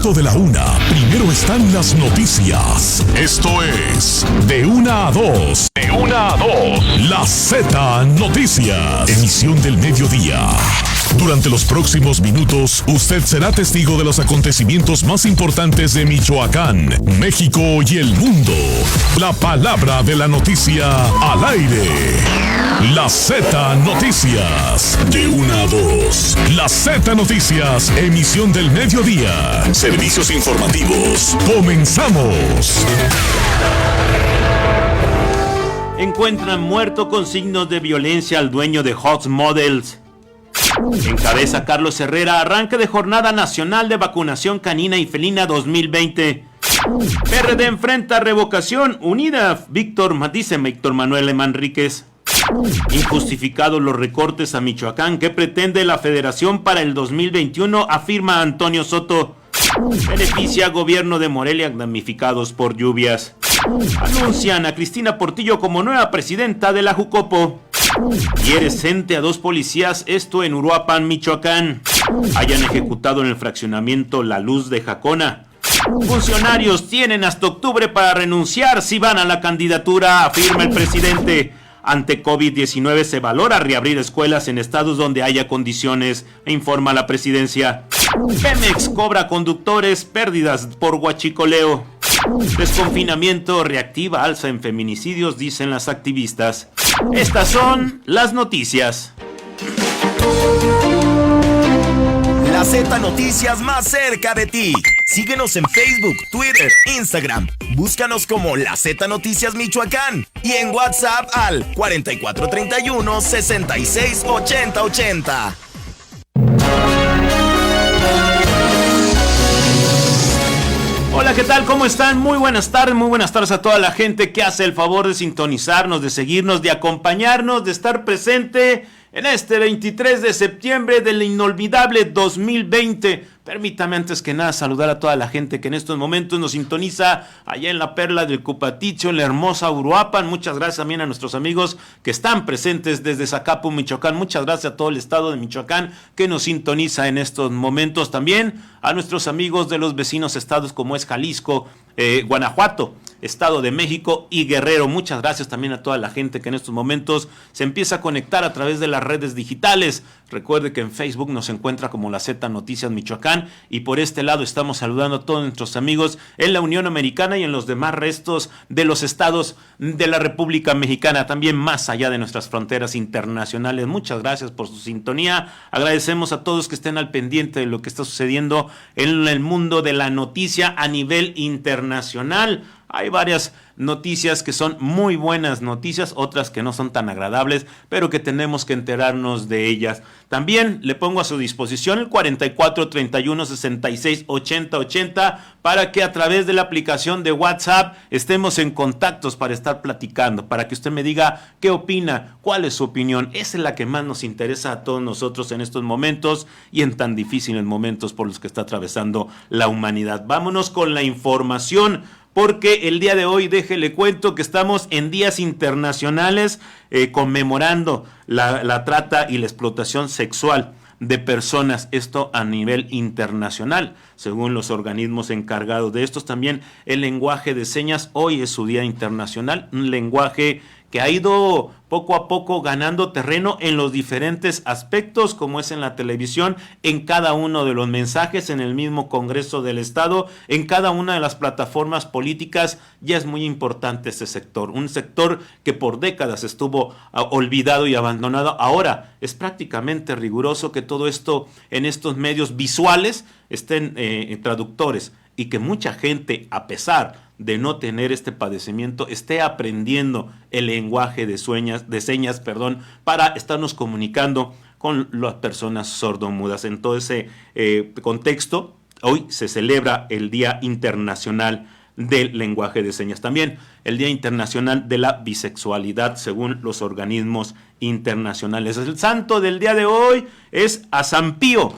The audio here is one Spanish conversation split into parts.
punto de la 1, primero están las noticias. Esto es De 1 a 2. De 1 a 2. La Z Noticias. Emisión del mediodía. Durante los próximos minutos, usted será testigo de los acontecimientos más importantes de Michoacán, México y el mundo. La palabra de la noticia al aire. La Z Noticias. De 1 a 2. La Z Noticias, emisión del mediodía. Servicios informativos. Comenzamos. Encuentran muerto con signos de violencia al dueño de Hot Models. Encabeza Carlos Herrera arranque de Jornada Nacional de Vacunación Canina y Felina 2020. PRD enfrenta revocación unida. Víctor Manuel Manríquez. Injustificados los recortes a Michoacán que pretende la Federación para el 2021, afirma Antonio Soto. Beneficia a gobierno de Morelia damnificados por lluvias. Anuncian a Cristina Portillo como nueva presidenta de la Jucopo. Hiere CENTE a 2 policías, esto en Uruapan, Michoacán. Hayan ejecutado en el fraccionamiento La Luz de Jacona. Funcionarios tienen hasta octubre para renunciar si van a la candidatura, afirma el presidente. Ante COVID-19 se valora reabrir escuelas en estados donde haya condiciones, informa la presidencia. Pemex cobra conductores pérdidas por huachicoleo. Desconfinamiento reactiva alza en feminicidios, dicen las activistas. Estas son las noticias. La Z Noticias más cerca de ti. Síguenos en Facebook, Twitter, Instagram. Búscanos como La Z Noticias Michoacán. Y en WhatsApp al 4431 66 80 80. Hola, ¿qué tal? ¿Cómo están? Muy buenas tardes a toda la gente que hace el favor de sintonizarnos, de seguirnos, de acompañarnos, de estar presente en este 23 de septiembre del inolvidable 2020. Permítame antes que nada saludar a toda la gente que en estos momentos nos sintoniza allá en la Perla del Cupaticho, en la hermosa Uruapan. Muchas gracias también a nuestros amigos que están presentes desde Zacapu, Michoacán. Muchas gracias a todo el estado de Michoacán que nos sintoniza en estos momentos. También a nuestros amigos de los vecinos estados como es Jalisco, Guanajuato, Estado de México y Guerrero. Muchas gracias también a toda la gente que en estos momentos se empieza a conectar a través de las redes digitales. Recuerde que en Facebook nos encuentra como la Z Noticias Michoacán y por este lado estamos saludando a todos nuestros amigos en la Unión Americana y en los demás restos de los estados de la República Mexicana, también más allá de nuestras fronteras internacionales. Muchas gracias por su sintonía. Agradecemos a todos que estén al pendiente de lo que está sucediendo en el mundo de la noticia a nivel internacional. Hay varias noticias que son muy buenas noticias, otras que no son tan agradables, pero que tenemos que enterarnos de ellas. También le pongo a su disposición el 44 31 66 80 80 para que a través de la aplicación de WhatsApp estemos en contactos para estar platicando, para que usted me diga qué opina, cuál es su opinión. Esa es la que más nos interesa a todos nosotros en estos momentos y en tan difíciles momentos por los que está atravesando la humanidad. Vámonos con la información. Porque el día de hoy, déjele cuento que estamos en días internacionales conmemorando la trata y la explotación sexual de personas, esto a nivel internacional, según los organismos encargados de estos. También el lenguaje de señas, hoy es su día internacional, un lenguaje que ha ido poco a poco ganando terreno en los diferentes aspectos, como es en la televisión, en cada uno de los mensajes, en el mismo Congreso del Estado, en cada una de las plataformas políticas. Ya es muy importante este sector, un sector que por décadas estuvo olvidado y abandonado. Ahora es prácticamente riguroso que todo esto en estos medios visuales estén traductores y que mucha gente, a pesar de no tener este padecimiento, esté aprendiendo el lenguaje de señas, para estarnos comunicando con las personas sordomudas. En todo ese contexto, hoy se celebra el Día Internacional del Lenguaje de Señas. También el Día Internacional de la Bisexualidad, según los organismos internacionales. El santo del día de hoy es a San Pío.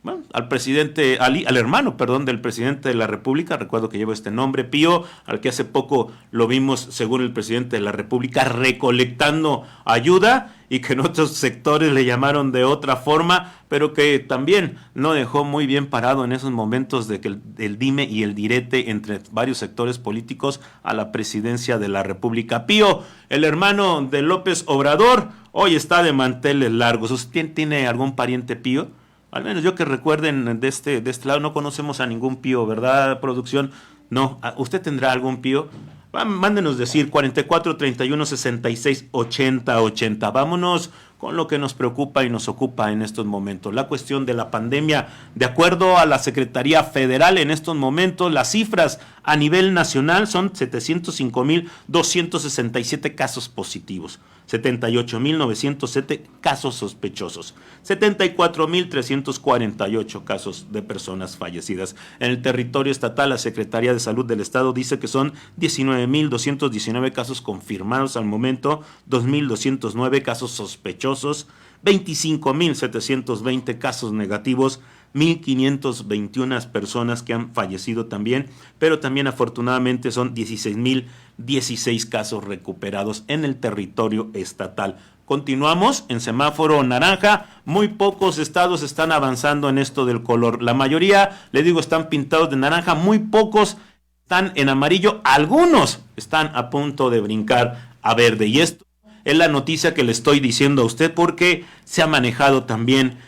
Bueno, al hermano del presidente de la República, recuerdo que lleva este nombre, Pío, al que hace poco lo vimos, según el presidente de la República, recolectando ayuda y que en otros sectores le llamaron de otra forma, pero que también no dejó muy bien parado en esos momentos de que el dime y el direte entre varios sectores políticos a la presidencia de la República. Pío, el hermano de López Obrador, hoy está de manteles largos. ¿Usted tiene algún pariente Pío? Al menos yo que recuerden de este lado no conocemos a ningún Pío, ¿verdad, producción? No, ¿usted tendrá algún Pío? Mándenos decir 44 31 66 80 80. Vámonos con lo que nos preocupa y nos ocupa en estos momentos. La cuestión de la pandemia. De acuerdo a la Secretaría Federal, en estos momentos las cifras a nivel nacional son 705,267 casos positivos, 78,907 casos sospechosos, 74,348 casos de personas fallecidas. En el territorio estatal, la Secretaría de Salud del Estado dice que son 19,219 casos confirmados al momento, 2,209 casos sospechosos, 25,720 casos negativos, 1,521 personas que han fallecido también, pero también afortunadamente son 16,016 casos recuperados en el territorio estatal. Continuamos en semáforo naranja, muy pocos estados están avanzando en esto del color. La mayoría, le digo, están pintados de naranja, muy pocos están en amarillo, algunos están a punto de brincar a verde. Y esto es la noticia que le estoy diciendo a usted porque se ha manejado también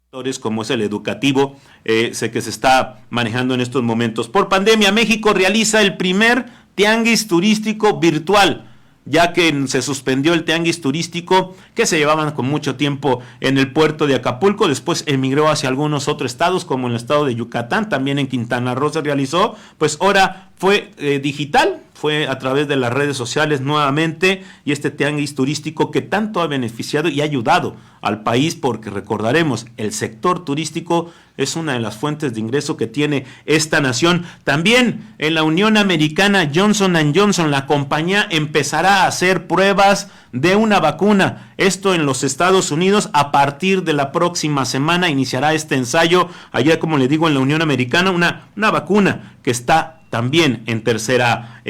sectores como es el educativo, sé que se está manejando en estos momentos. Por pandemia, México realiza el primer tianguis turístico virtual, ya que se suspendió el tianguis turístico que se llevaban con mucho tiempo en el puerto de Acapulco, después emigró hacia algunos otros estados como el estado de Yucatán, también en Quintana Roo se realizó, pues ahora fue digital, fue a través de las redes sociales nuevamente, y este tianguis turístico que tanto ha beneficiado y ha ayudado al país, porque recordaremos, el sector turístico es una de las fuentes de ingreso que tiene esta nación. También en la Unión Americana, Johnson & Johnson, la compañía empezará a hacer pruebas de una vacuna. Esto en los Estados Unidos, a partir de la próxima semana iniciará este ensayo. Allá, como le digo, en la Unión Americana, una vacuna que está también en tercera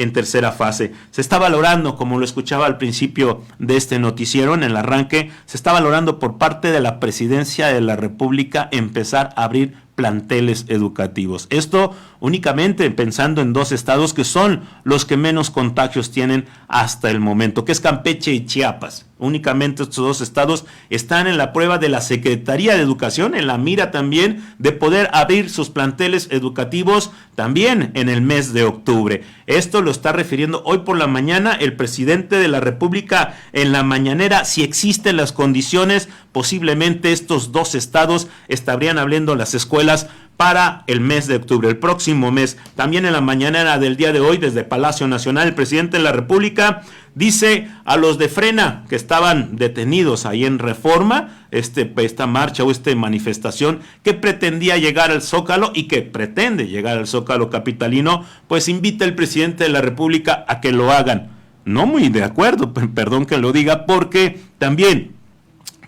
fase. Se está valorando, como lo escuchaba al principio de este noticiero, en el arranque, se está valorando por parte de la Presidencia de la República empezar a abrir planteles educativos. Esto únicamente pensando en dos estados que son los que menos contagios tienen hasta el momento, que es Campeche y Chiapas. Únicamente estos dos estados están en la prueba de la Secretaría de Educación, en la mira también de poder abrir sus planteles educativos también en el mes de octubre. Esto lo está refiriendo hoy por la mañana el presidente de la República en la mañanera. Si existen las condiciones, posiblemente estos dos estados estarían abriendo las escuelas para el mes de octubre, el próximo mes. También en la mañanera del día de hoy, desde Palacio Nacional, el presidente de la República dice a los de Frena que estaban detenidos ahí en Reforma, esta marcha o esta manifestación que pretendía llegar al Zócalo y que pretende llegar al Zócalo capitalino, pues invita el presidente de la República a que lo hagan. No muy de acuerdo, perdón que lo diga, porque también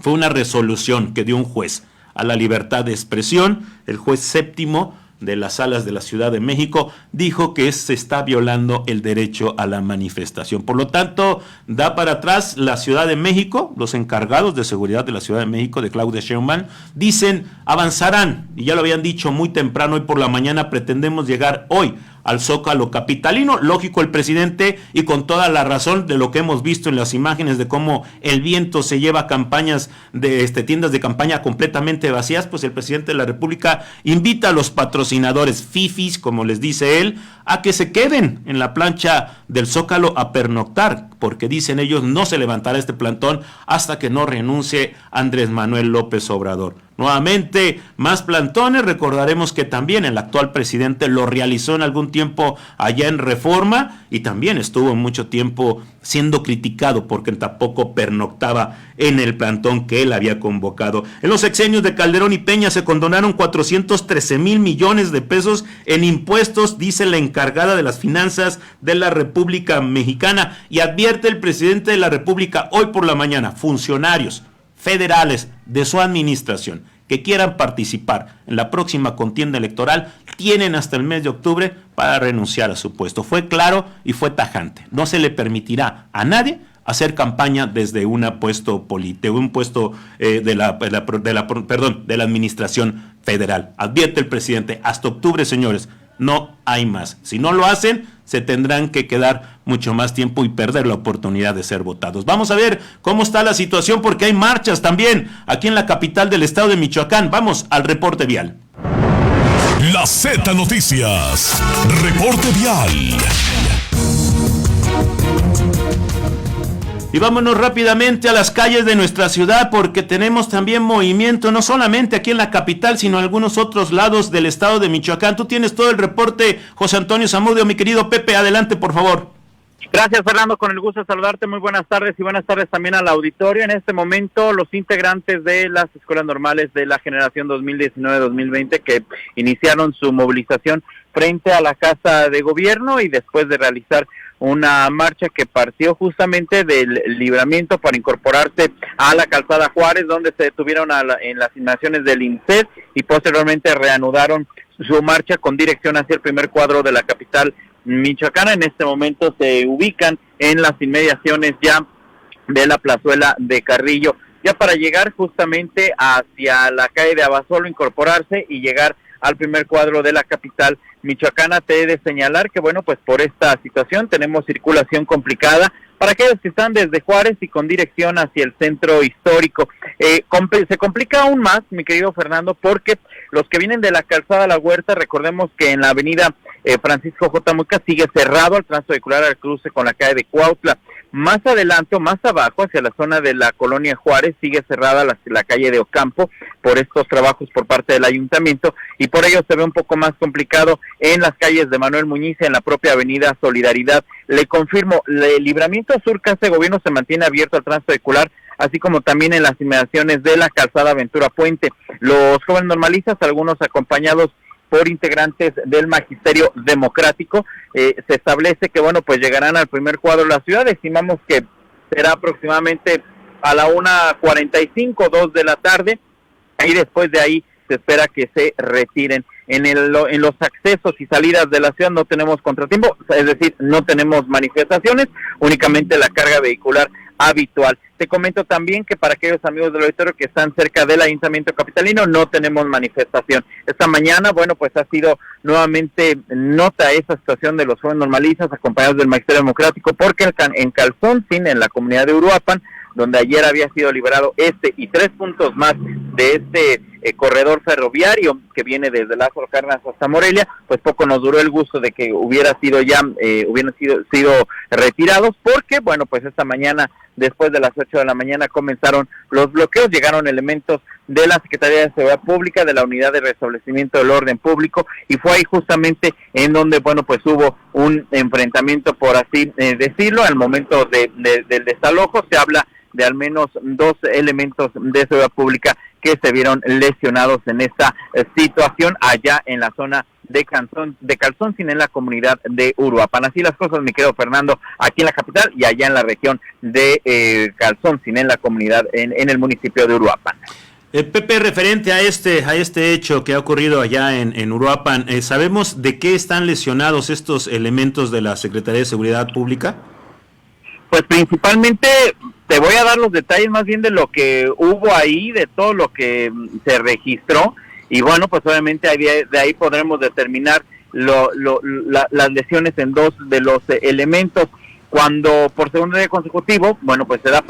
fue una resolución que dio un juez a la libertad de expresión. El juez séptimo de las salas de la Ciudad de México dijo que se está violando el derecho a la manifestación. Por lo tanto, da para atrás la Ciudad de México. Los encargados de seguridad de la Ciudad de México, de Claudia Sheinbaum, dicen avanzarán, y ya lo habían dicho muy temprano hoy por la mañana, pretendemos llegar hoy al Zócalo capitalino. Lógico, el presidente, y con toda la razón de lo que hemos visto en las imágenes de cómo el viento se lleva campañas de tiendas de campaña completamente vacías, pues el presidente de la República invita a los patrocinadores fifis, como les dice él, a que se queden en la plancha del Zócalo a pernoctar, porque dicen ellos no se levantará este plantón hasta que no renuncie Andrés Manuel López Obrador. Nuevamente, más plantones. Recordaremos que también el actual presidente lo realizó en algún tiempo allá en Reforma y también estuvo mucho tiempo siendo criticado porque tampoco pernoctaba en el plantón que él había convocado. En los sexenios de Calderón y Peña se condonaron 413 mil millones de pesos en impuestos, dice la encargada de las finanzas de la República Mexicana, y advierte el presidente de la República hoy por la mañana: funcionarios federales de su administración que quieran participar en la próxima contienda electoral tienen hasta el mes de octubre para renunciar a su puesto. Fue claro y fue tajante. No se le permitirá a nadie hacer campaña desde un puesto de la administración federal. Advierte el presidente, hasta octubre, señores, no hay más. Si no lo hacen, se tendrán que quedar mucho más tiempo y perder la oportunidad de ser votados. Vamos a ver cómo está la situación, porque hay marchas también aquí en la capital del estado de Michoacán. Vamos al reporte vial. La Z Noticias, reporte vial. Y vámonos rápidamente a las calles de nuestra ciudad, porque tenemos también movimiento, no solamente aquí en la capital, sino en algunos otros lados del estado de Michoacán. Tú tienes todo el reporte, José Antonio Zamudio. Mi querido Pepe, adelante, por favor. Gracias, Fernando, con el gusto de saludarte. Muy buenas tardes y buenas tardes también al auditorio. En este momento, los integrantes de las escuelas normales de la generación 2019-2020 que iniciaron su movilización frente a la Casa de Gobierno y después de realizar una marcha que partió justamente del Libramiento para incorporarse a la Calzada Juárez, donde se detuvieron en las inmediaciones del INSED y posteriormente reanudaron su marcha con dirección hacia el primer cuadro de la capital michoacana. En este momento se ubican en las inmediaciones ya de la plazuela de Carrillo, ya para llegar justamente hacia la calle de Abasolo, incorporarse y llegar al primer cuadro de la capital michoacana. Te he de señalar que, bueno, pues por esta situación tenemos circulación complicada para aquellos que están desde Juárez y con dirección hacia el centro histórico. Se complica aún más, mi querido Fernando, porque los que vienen de la calzada La Huerta, recordemos que en la avenida Francisco J. Muca sigue cerrado el tránsito vehicular al cruce con la calle de Cuautla. Más adelante o más abajo, hacia la zona de la colonia Juárez, sigue cerrada la calle de Ocampo por estos trabajos por parte del ayuntamiento, y por ello se ve un poco más complicado en las calles de Manuel Muñiz y en la propia avenida Solidaridad. Le confirmo, el Libramiento Sur Casa de Gobierno se mantiene abierto al tránsito vehicular, así como también en las inmediaciones de la calzada Ventura Puente. Los jóvenes normalistas, algunos acompañados por integrantes del Magisterio Democrático, se establece que, bueno, pues llegarán al primer cuadro de la ciudad. Estimamos que será aproximadamente a la 1:45, 2 de la tarde, y después de ahí se espera que se retiren. En los accesos y salidas de la ciudad no tenemos contratiempo, es decir, no tenemos manifestaciones, únicamente la carga vehicular habitual. Te comento también que para aquellos amigos del auditorio que están cerca del Ayuntamiento Capitalino no tenemos manifestación. Esta mañana, bueno, pues ha sido nuevamente nota esa situación de los jóvenes normalistas acompañados del Magisterio Democrático, porque en Calzoncin, en la comunidad de Uruapan, donde ayer había sido liberado y 3 puntos más de este corredor ferroviario que viene desde Lázaro Cárdenas hasta Morelia, pues poco nos duró el gusto de que hubieran sido retirados, porque, bueno, pues esta mañana, después de las 8 de la mañana, comenzaron los bloqueos. Llegaron elementos de la Secretaría de Seguridad Pública, de la Unidad de Restablecimiento del Orden Público, y fue ahí justamente en donde, bueno, pues hubo un enfrentamiento, por así decirlo. Al momento del desalojo se habla de al menos 2 elementos de seguridad pública que se vieron lesionados en esta situación allá en la zona de Calzoncin, en la comunidad de Uruapan. Así las cosas, mi querido Fernando, aquí en la capital y allá en la región de Calzoncin, en la comunidad, en el municipio de Uruapan. Pepe, referente a este hecho que ha ocurrido allá en Uruapan, ¿sabemos de qué están lesionados estos elementos de la Secretaría de Seguridad Pública? Pues principalmente te voy a dar los detalles más bien de lo que hubo ahí, de todo lo que se registró, y bueno, pues obviamente de ahí podremos determinar las lesiones en 2 de los elementos. Cuando por segundo día consecutivo, bueno, pues se da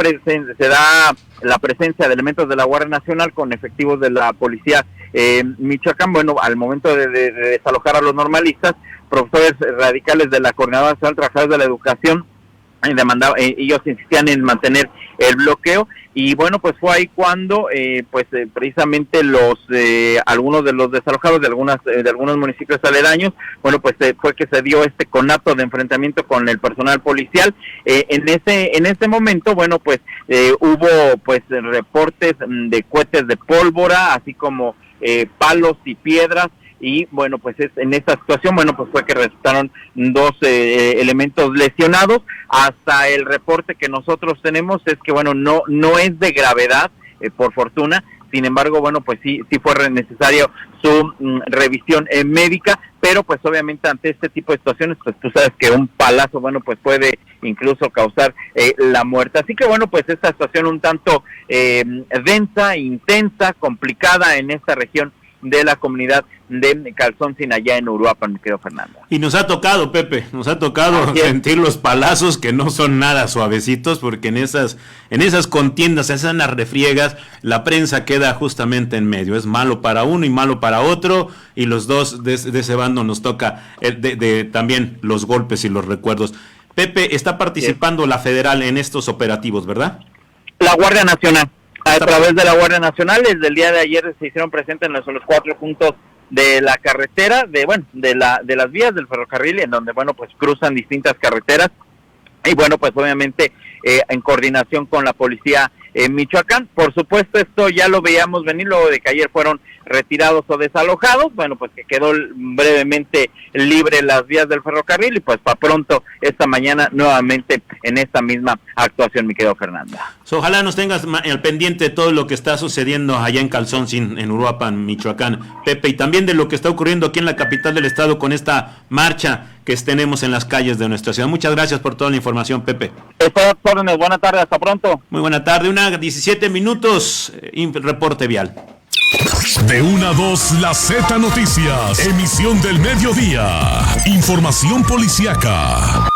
la presencia de elementos de la Guardia Nacional con efectivos de la Policía Michoacán. Bueno, al momento de desalojar a los normalistas, profesores radicales de la Coordinadora Nacional de Trabajadores de la Educación ellos insistían en mantener el bloqueo, y bueno, pues fue ahí cuando precisamente algunos de los desalojados de algunos municipios aledaños, bueno, pues fue que se dio este conato de enfrentamiento con el personal policial. En ese momento, bueno, pues hubo pues reportes de cohetes de pólvora, así como palos y piedras. Y bueno, pues en esta situación, bueno, pues fue que resultaron 2 elementos lesionados. Hasta el reporte que nosotros tenemos es que, bueno, no es de gravedad, por fortuna. Sin embargo, bueno, pues sí fue necesario su revisión médica. pero pues obviamente ante este tipo de situaciones, pues tú sabes que un palazo, bueno, pues puede incluso causar la muerte. Así que bueno, pues esta situación un tanto densa, intensa, complicada en esta región de la comunidad de Calzoncin allá en Uruapan, mi querido Fernando. Y nos ha tocado, Pepe, sentir los palazos que no son nada suavecitos, porque en esas contiendas, esas refriegas, la prensa queda justamente en medio. Es malo para uno y malo para otro, y los dos de ese bando nos toca también los golpes y los recuerdos. Pepe, está participando la federal en estos operativos, ¿verdad? La Guardia Nacional. A través de la Guardia Nacional, desde el día de ayer se hicieron presentes en los 4 puntos de la carretera, de las vías del ferrocarril, en donde, bueno, pues cruzan distintas carreteras, y bueno, pues obviamente en coordinación con la policía en Michoacán. Por supuesto, esto ya lo veíamos venir luego de que ayer fueron retirados o desalojados, bueno, pues que quedó brevemente libre las vías del ferrocarril, y pues para pronto esta mañana nuevamente en esta misma actuación, mi querido Fernando. Ojalá nos tengas al pendiente de todo lo que está sucediendo allá en Calzoncin, en Uruapan, Michoacán, Pepe, y también de lo que está ocurriendo aquí en la capital del estado con esta marcha que tenemos en las calles de nuestra ciudad. Muchas gracias por toda la información, Pepe. Órdenes, buena tarde, hasta pronto. Muy buena tarde, 17 minutos, reporte vial. De 1 a 2, la Z Noticias, emisión del mediodía, información policiaca.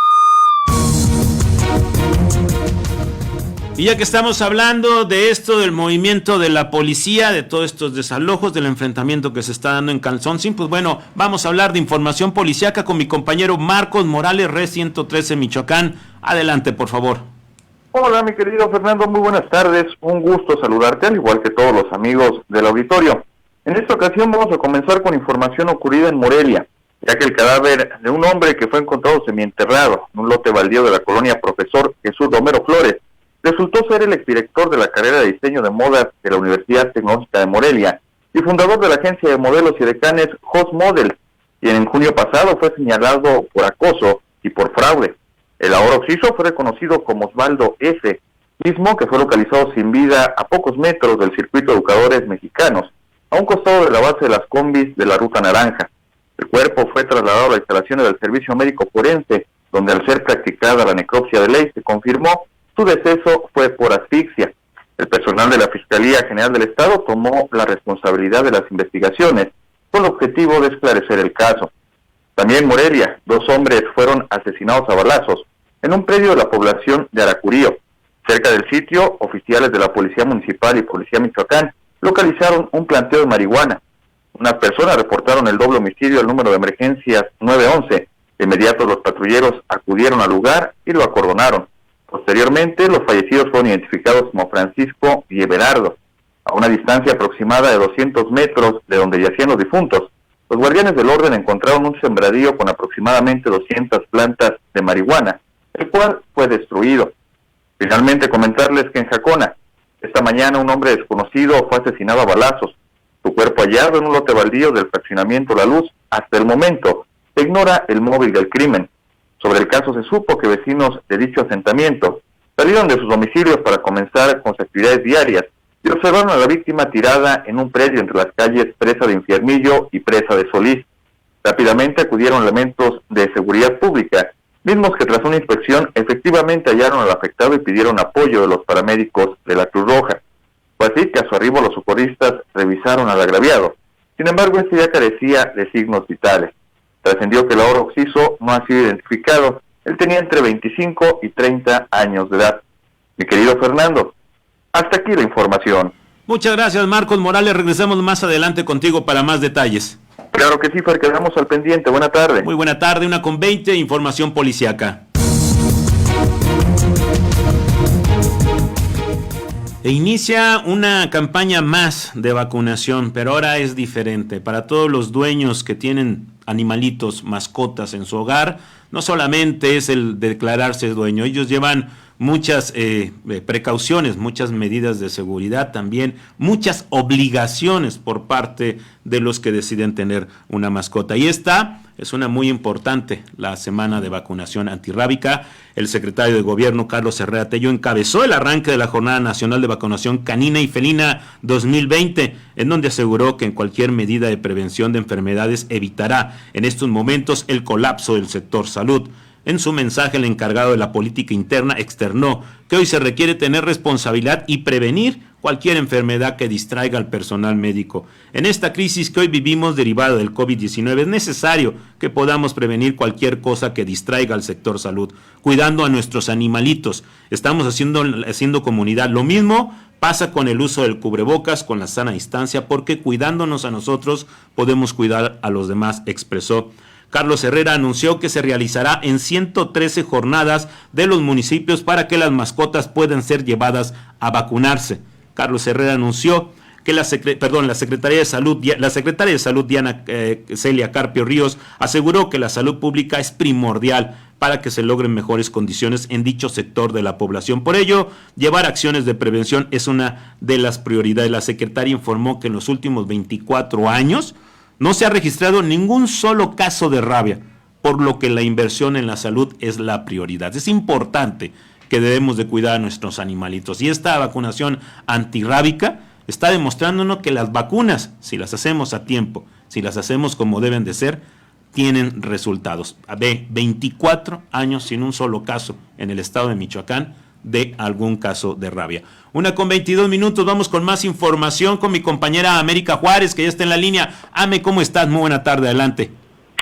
Y ya que estamos hablando de esto, del movimiento de la policía, de todos estos desalojos, del enfrentamiento que se está dando en Calzoncin, pues bueno, vamos a hablar de información policiaca con mi compañero Marcos Morales, Red 113 Michoacán. Adelante, por favor. Hola, mi querido Fernando, muy buenas tardes. Un gusto saludarte, al igual que todos los amigos del auditorio. En esta ocasión vamos a comenzar con información ocurrida en Morelia, ya que el cadáver de un hombre que fue encontrado semienterrado en un lote baldío de la colonia Profesor Jesús Romero Flores resultó ser el exdirector de la carrera de diseño de modas de la Universidad Tecnológica de Morelia y fundador de la agencia de modelos y decanes Host Models, quien en junio pasado fue señalado por acoso y por fraude. El ahora occiso fue reconocido como Osvaldo F., mismo que fue localizado sin vida a pocos metros del circuito de educadores mexicanos, a un costado de la base de las combis de la Ruta Naranja. El cuerpo fue trasladado a las instalaciones del Servicio Médico Forense, donde al ser practicada la necropsia de ley se confirmó su deceso fue por asfixia. El personal de la Fiscalía General del Estado tomó la responsabilidad de las investigaciones con el objetivo de esclarecer el caso. También en Morelia, 2 hombres fueron asesinados a balazos en un predio de la población de Aracurío. Cerca del sitio, oficiales de la Policía Municipal y Policía Michoacán localizaron un planteo de marihuana. Unas personas reportaron el doble homicidio al número de emergencias 911. De inmediato los patrulleros acudieron al lugar y lo acordonaron. Posteriormente, los fallecidos fueron identificados como Francisco y Everardo. A una distancia aproximada de 200 metros de donde yacían los difuntos, los guardianes del orden encontraron un sembradío con aproximadamente 200 plantas de marihuana, el cual fue destruido. Finalmente, comentarles que en Jacona, esta mañana un hombre desconocido fue asesinado a balazos. Su cuerpo hallado en un lote baldío del fraccionamiento La Luz. Hasta el momento, se ignora el móvil del crimen. Sobre el caso se supo que vecinos de dicho asentamiento salieron de sus domicilios para comenzar con sus actividades diarias y observaron a la víctima tirada en un predio entre las calles Presa de Infiernillo y Presa de Solís. Rápidamente acudieron elementos de seguridad pública, mismos que tras una inspección efectivamente hallaron al afectado y pidieron apoyo de los paramédicos de la Cruz Roja. Fue así que a su arribo los socorristas revisaron al agraviado. Sin embargo, este ya carecía de signos vitales. Trascendió que el ahora occiso no ha sido identificado. Él tenía entre 25 y 30 años de edad. Mi querido Fernando, hasta aquí la información. Muchas gracias, Marcos Morales. Regresamos más adelante contigo para más detalles. Claro que sí, Fer, quedamos al pendiente. Buena tarde. Muy buena tarde, 1:20, información policiaca. E inicia una campaña más de vacunación, pero ahora es diferente. Para todos los dueños que tienen animalitos, mascotas en su hogar, no solamente es el declararse dueño, ellos llevan muchas precauciones, muchas medidas de seguridad, también muchas obligaciones por parte de los que deciden tener una mascota. Y esta es una muy importante la semana de vacunación antirrábica. El secretario de Gobierno, Carlos Herrera Tello, encabezó el arranque de la Jornada Nacional de Vacunación Canina y Felina 2020, en donde aseguró que en cualquier medida de prevención de enfermedades evitará en estos momentos el colapso del sector salud. En su mensaje, el encargado de la política interna externó que hoy se requiere tener responsabilidad y prevenir cualquier enfermedad que distraiga al personal médico. En esta crisis que hoy vivimos derivada del COVID-19 es necesario que podamos prevenir cualquier cosa que distraiga al sector salud, cuidando a nuestros animalitos. Estamos haciendo comunidad. Lo mismo pasa con el uso del cubrebocas, con la sana distancia, porque cuidándonos a nosotros podemos cuidar a los demás, expresó. Carlos Herrera anunció que se realizará en 113 jornadas de los municipios para que las mascotas puedan ser llevadas a vacunarse. Carlos Herrera anunció que la secretaria de Salud Diana Celia Carpio Ríos aseguró que la salud pública es primordial para que se logren mejores condiciones en dicho sector de la población. Por ello, llevar acciones de prevención es una de las prioridades. La secretaria informó que en los últimos 24 años no se ha registrado ningún solo caso de rabia, por lo que la inversión en la salud es la prioridad. Es importante que debemos de cuidar a nuestros animalitos. Y esta vacunación antirrábica está demostrándonos que las vacunas, si las hacemos a tiempo, si las hacemos como deben de ser, tienen resultados. 24 años sin un solo caso en el estado de Michoacán de algún caso de rabia. 1:22, vamos con más información con mi compañera América Juárez, que ya está en la línea. Ame, ¿cómo estás? Muy buena tarde, adelante.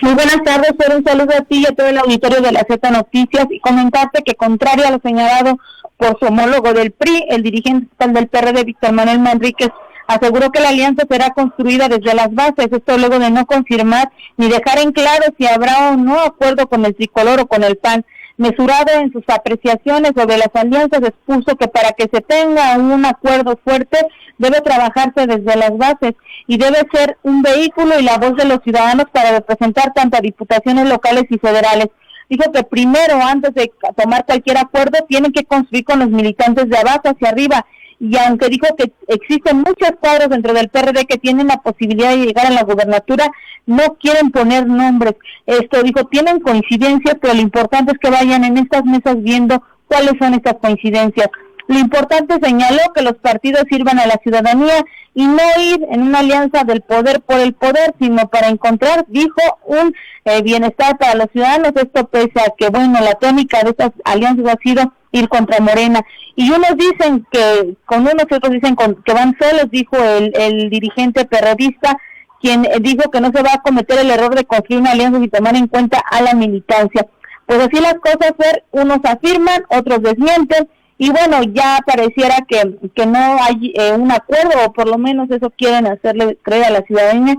Muy buenas tardes, Fer, un saludo a ti y a todo el auditorio de la Z Noticias y comentarte que contrario a lo señalado por su homólogo del PRI, el dirigente estatal del PRD, Víctor Manuel Manríquez, aseguró que la alianza será construida desde las bases, esto luego de no confirmar ni dejar en claro si habrá o no acuerdo con el tricolor o con el PAN. Mesurado en sus apreciaciones sobre las alianzas, expuso que para que se tenga un acuerdo fuerte debe trabajarse desde las bases y debe ser un vehículo y la voz de los ciudadanos para representar tanto a diputaciones locales y federales. Dijo que primero, antes de tomar cualquier acuerdo, tienen que construir con los militantes de abajo hacia arriba. Y aunque dijo que existen muchos cuadros dentro del PRD que tienen la posibilidad de llegar a la gubernatura, no quieren poner nombres. Dijo, tienen coincidencias, pero lo importante es que vayan en estas mesas viendo cuáles son estas coincidencias. Lo importante, señaló, que los partidos sirvan a la ciudadanía y no ir en una alianza del poder por el poder, sino para encontrar, dijo, un bienestar para los ciudadanos. Esto pese a que, la tónica de estas alianzas ha sido ir contra Morena. Y unos dicen que con unos, otros dicen que van solos, dijo el dirigente perredista, quien dijo que no se va a cometer el error de construir una alianza sin tomar en cuenta a la militancia. Pues así las cosas, Fer, unos afirman, otros desmienten, y ya pareciera que no hay un acuerdo, o por lo menos eso quieren hacerle creer a la ciudadanía,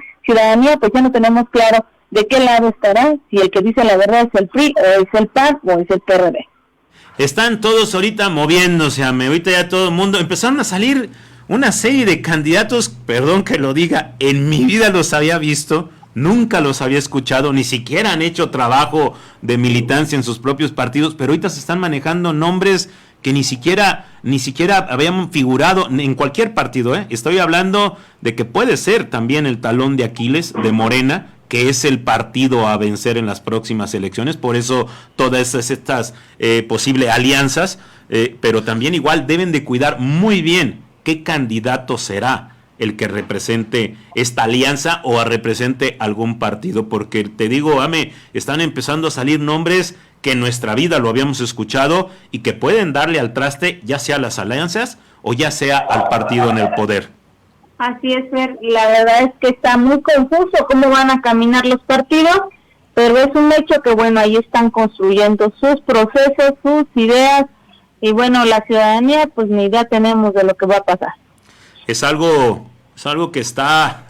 pues ya no tenemos claro de qué lado estará, si el que dice la verdad es el PRI, o es el PAN, o es el PRD. Están todos ahorita moviéndose, ahorita ya todo el mundo, empezaron a salir una serie de candidatos, perdón que lo diga, en mi vida los había visto, nunca los había escuchado, ni siquiera han hecho trabajo de militancia en sus propios partidos, pero ahorita se están manejando nombres que ni siquiera habían figurado en cualquier partido, Estoy hablando de que puede ser también el talón de Aquiles de Morena, que es el partido a vencer en las próximas elecciones, por eso todas estas posibles alianzas, pero también igual deben de cuidar muy bien qué candidato será el que represente esta alianza o represente algún partido, porque te digo, están empezando a salir nombres que en nuestra vida lo habíamos escuchado y que pueden darle al traste ya sea a las alianzas o ya sea al partido en el poder. Así es, Fer, la verdad es que está muy confuso cómo van a caminar los partidos, pero es un hecho que ahí están construyendo sus procesos, sus ideas, y la ciudadanía pues ni idea tenemos de lo que va a pasar. Es algo que está,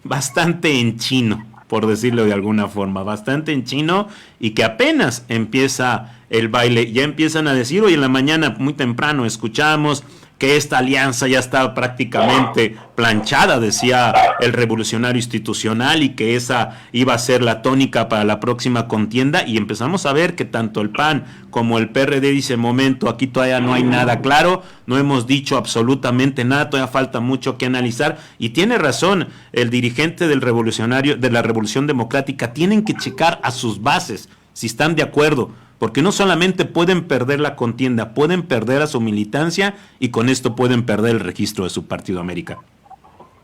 bastante en chino, por decirlo de alguna forma, bastante en chino, y que apenas empieza el baile, ya empiezan a decir, hoy en la mañana muy temprano escuchamos que esta alianza ya está prácticamente planchada, decía el Revolucionario Institucional, y que esa iba a ser la tónica para la próxima contienda, y empezamos a ver que tanto el PAN como el PRD dice, momento, aquí todavía no hay nada claro, no hemos dicho absolutamente nada, todavía falta mucho que analizar, y tiene razón el dirigente del Revolucionario, de la Revolución Democrática, tienen que checar a sus bases si están de acuerdo, porque no solamente pueden perder la contienda, pueden perder a su militancia y con esto pueden perder el registro de su partido América.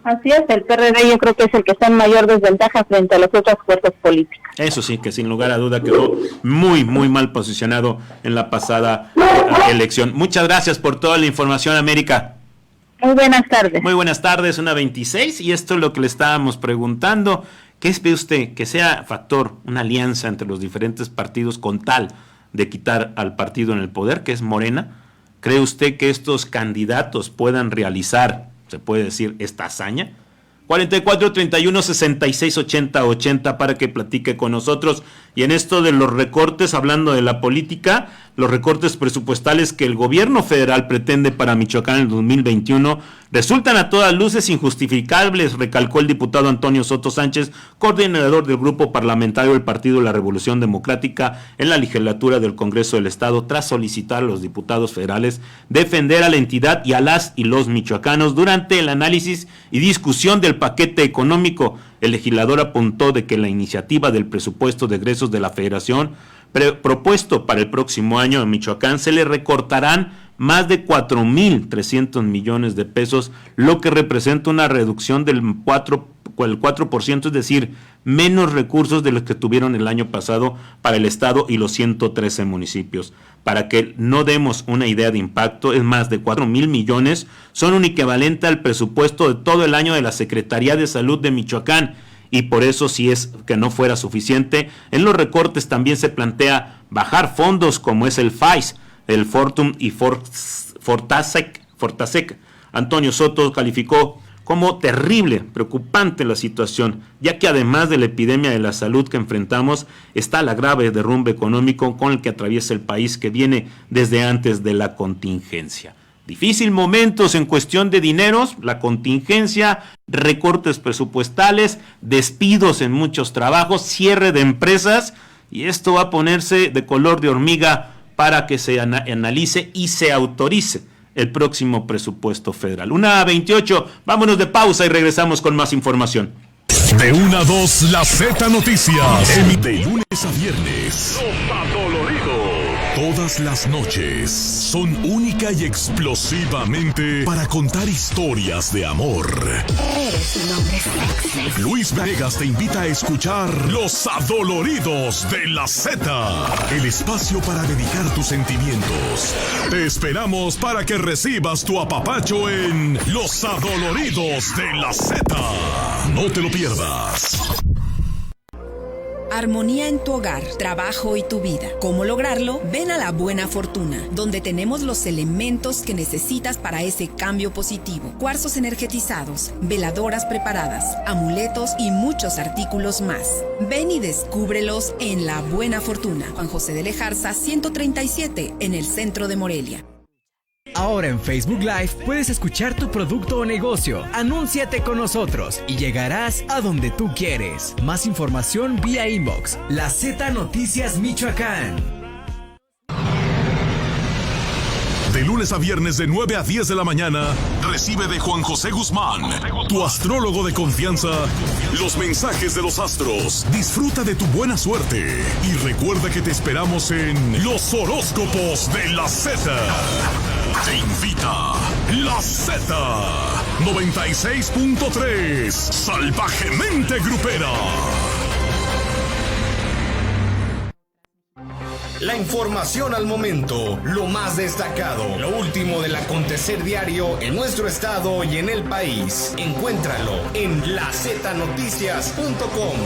Así es, el PRD yo creo que es el que está en mayor desventaja frente a las otras fuerzas políticas. Eso sí, que sin lugar a duda quedó muy mal posicionado en la pasada elección. Muchas gracias por toda la información, América. Muy buenas tardes. Muy buenas tardes, 1:26, y esto es lo que le estábamos preguntando. ¿Qué espera usted que sea factor, una alianza entre los diferentes partidos con tal de quitar al partido en el poder, que es Morena? ¿Cree usted que estos candidatos puedan realizar, se puede decir, esta hazaña? 44-31-66-80-80 para que platique con nosotros. Y en esto de los recortes, hablando de la política, los recortes presupuestales que el gobierno federal pretende para Michoacán en el 2021 resultan a todas luces injustificables, recalcó el diputado Antonio Soto Sánchez, coordinador del grupo parlamentario del Partido de la Revolución Democrática en la legislatura del Congreso del Estado, tras solicitar a los diputados federales defender a la entidad y a las y los michoacanos durante el análisis y discusión del paquete económico. El legislador apuntó de que la iniciativa del presupuesto de egresos de la Federación propuesto para el próximo año en Michoacán se le recortarán más de 4,300 millones de pesos, lo que representa una reducción del 4%, es decir, menos recursos de los que tuvieron el año pasado para el Estado y los 113 municipios. Para que no demos una idea de impacto, es más de 4,000 millones, son un equivalente al presupuesto de todo el año de la Secretaría de Salud de Michoacán. Y por eso, si es que no fuera suficiente, en los recortes también se plantea bajar fondos como es el FAIS, el Fortum y Fortasec. Antonio Soto calificó como terrible, preocupante la situación, ya que además de la epidemia de la salud que enfrentamos, está la grave derrumbe económico con el que atraviesa el país, que viene desde antes de la contingencia. Difícil momentos en cuestión de dineros, la contingencia, recortes presupuestales, despidos en muchos trabajos, cierre de empresas, y esto va a ponerse de color de hormiga para que se analice y se autorice el próximo presupuesto federal. 1:28, vámonos de pausa y regresamos con más información. De 1 a 2, la Z Noticias. De lunes a viernes. Los Adoloridos. Todas las noches son única y explosivamente para contar historias de amor. Eres un hombre sexy. Luis Vegas te invita a escuchar Los Adoloridos de la Z. El espacio para dedicar tus sentimientos. Te esperamos para que recibas tu apapacho en Los Adoloridos de la Z. No te lo pierdas. Armonía en tu hogar, trabajo y tu vida. ¿Cómo lograrlo? Ven a La Buena Fortuna, donde tenemos los elementos que necesitas para ese cambio positivo. Cuarzos energetizados, veladoras preparadas, amuletos y muchos artículos más. Ven y descúbrelos en La Buena Fortuna. Juan José de Lejarza, 137, en el centro de Morelia. Ahora en Facebook Live puedes escuchar tu producto o negocio. Anúnciate con nosotros y llegarás a donde tú quieres. Más información vía inbox. La Z Noticias Michoacán. De lunes a viernes de 9 a 10 de la mañana, recibe de Juan José Guzmán, tu astrólogo de confianza, los mensajes de los astros. Disfruta de tu buena suerte y recuerda que te esperamos en Los Horóscopos de la Z. Te invita la Z 96.3, salvajemente grupera. La información al momento, lo más destacado, lo último del acontecer diario en nuestro estado y en el país. Encuéntralo en laznoticias.com.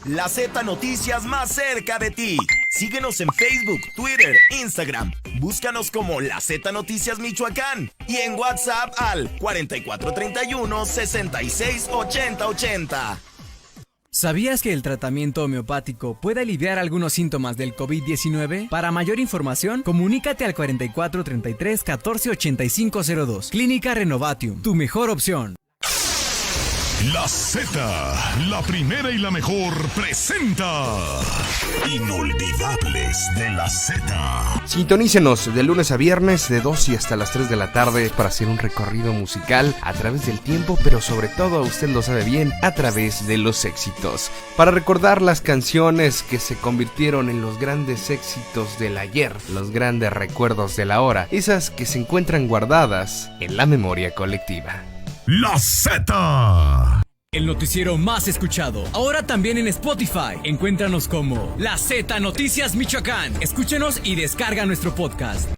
La Z Noticias más cerca de ti. Síguenos en Facebook, Twitter, Instagram. Búscanos como La Z Noticias Michoacán y en WhatsApp al 4431-668080. ¿Sabías que el tratamiento homeopático puede aliviar algunos síntomas del COVID-19? Para mayor información, comunícate al 44 33 14 85 02. Clínica Renovatium, tu mejor opción. La Z, la primera y la mejor, presenta Inolvidables de la Z. Sintonícenos de lunes a viernes de 2 y hasta las 3 de la tarde para hacer un recorrido musical a través del tiempo, pero sobre todo, usted lo sabe bien, a través de los éxitos. Para recordar las canciones que se convirtieron en los grandes éxitos del ayer, los grandes recuerdos de la hora, esas que se encuentran guardadas en la memoria colectiva. La Z. El noticiero más escuchado, ahora también en Spotify. Encuéntranos como La Z Noticias Michoacán. Escúchenos y descarga nuestro podcast.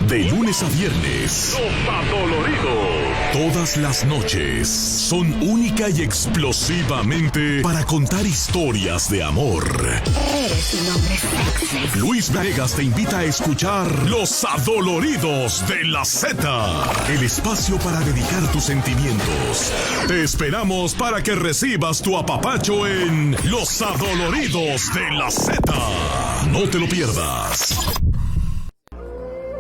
De lunes a viernes, Los Adoloridos. Todas las noches son única y explosivamente para contar historias de amor. Eres un hombre sexy. Luis Vegas te invita a escuchar Los Adoloridos de la Z. El espacio para dedicar tus sentimientos. Te esperamos para que recibas tu apapacho en Los Adoloridos de la Z. No te lo pierdas.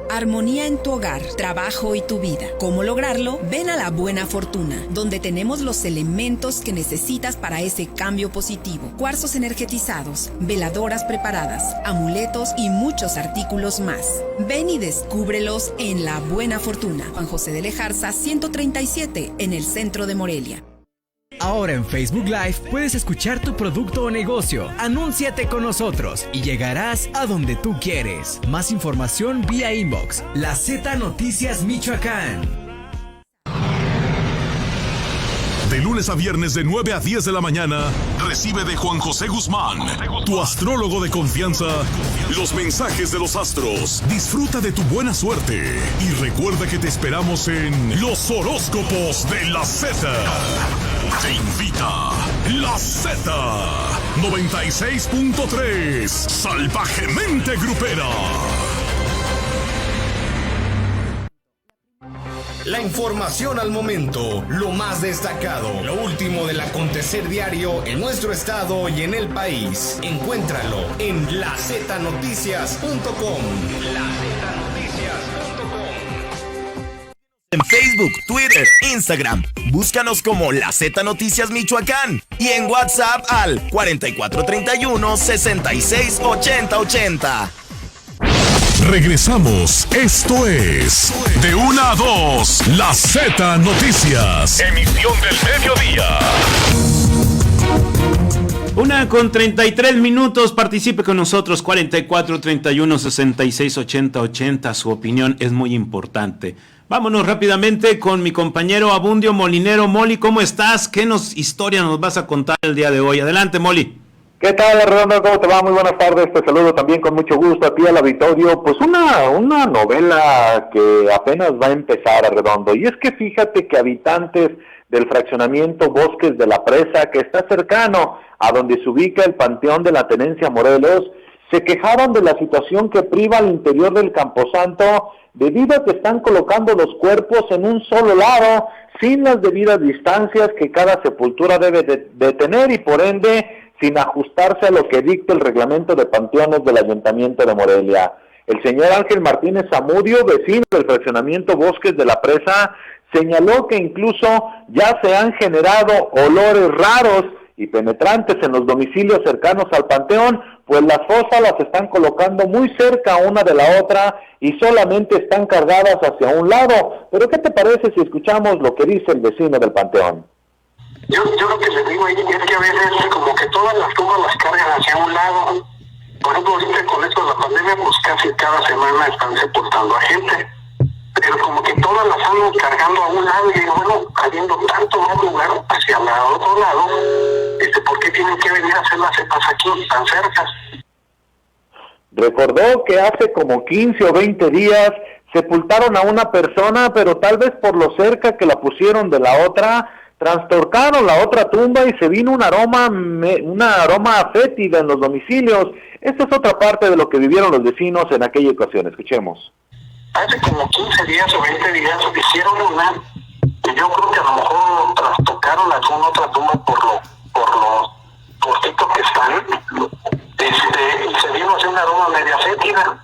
Armonía en tu hogar, trabajo y tu vida. ¿Cómo lograrlo? Ven a La Buena Fortuna, donde tenemos los elementos que necesitas para ese cambio positivo. Cuarzos energetizados, veladoras preparadas, amuletos y muchos artículos más. Ven y descúbrelos en La Buena Fortuna. Juan José de Lejarza, 137, en el centro de Morelia. Ahora en Facebook Live puedes escuchar tu producto o negocio. Anúnciate con nosotros y llegarás a donde tú quieres. Más información vía inbox. La Z Noticias Michoacán. De lunes a viernes de 9 a 10 de la mañana, recibe de Juan José Guzmán, tu astrólogo de confianza, los mensajes de los astros. Disfruta de tu buena suerte y recuerda que te esperamos en Los Horóscopos de la Z. Te invita la Z 96.3, salvajemente grupera. La información al momento, lo más destacado, lo último del acontecer diario en nuestro estado y en el país. Encuéntralo en lazetnoticias.com. En Facebook, Twitter, Instagram, búscanos como La Z Noticias Michoacán y en WhatsApp al 4431-668080. Regresamos, esto es De 1 a 2, La Z Noticias, emisión del mediodía. 1:33, participe con nosotros, 4431-668080, su opinión es muy importante. Vámonos rápidamente con mi compañero Abundio Molinero. Moli, ¿cómo estás? ¿Qué historia nos vas a contar el día de hoy? Adelante, Moli. ¿Qué tal, Redondo? ¿Cómo te va? Muy buenas tardes. Te saludo también con mucho gusto a ti al auditorio. Pues una novela que apenas va a empezar, Redondo. Y es que fíjate que habitantes del fraccionamiento Bosques de la Presa, que está cercano a donde se ubica el Panteón de la Tenencia Morelos, se quejaron de la situación que priva al interior del Camposanto debido a que están colocando los cuerpos en un solo lado, sin las debidas distancias que cada sepultura debe de tener y por ende sin ajustarse a lo que dicta el reglamento de panteones del Ayuntamiento de Morelia. El señor Ángel Martínez Zamudio, vecino del fraccionamiento Bosques de la Presa, señaló que incluso ya se han generado olores raros y penetrantes en los domicilios cercanos al panteón, pues las fosas las están colocando muy cerca una de la otra y solamente están cargadas hacia un lado. Pero ¿qué te parece si escuchamos lo que dice el vecino del panteón? Yo lo que les digo ahí es que a veces como que todas las tumbas las cargan hacia un lado. Por ejemplo, ahorita con esto de la pandemia, pues casi cada semana están sepultando a gente. Pero como que todas las andan cargando a un lado y digo, bueno, habiendo tanto más lugar hacia el otro lado, ¿por qué tienen que venir a hacer las cepas aquí tan cerca? Recordó que hace como 15 o 20 días sepultaron a una persona, pero tal vez por lo cerca que la pusieron de la otra, trastorcaron la otra tumba y se vino un aroma fétida en los domicilios. Esta es otra parte de lo que vivieron los vecinos en aquella ocasión. Escuchemos. Hace como 15 días o 20 días hicieron una, y yo creo que a lo mejor trastocaron alguna otra tumba por los ratito que están, se vino a hacer una aroma media fétida.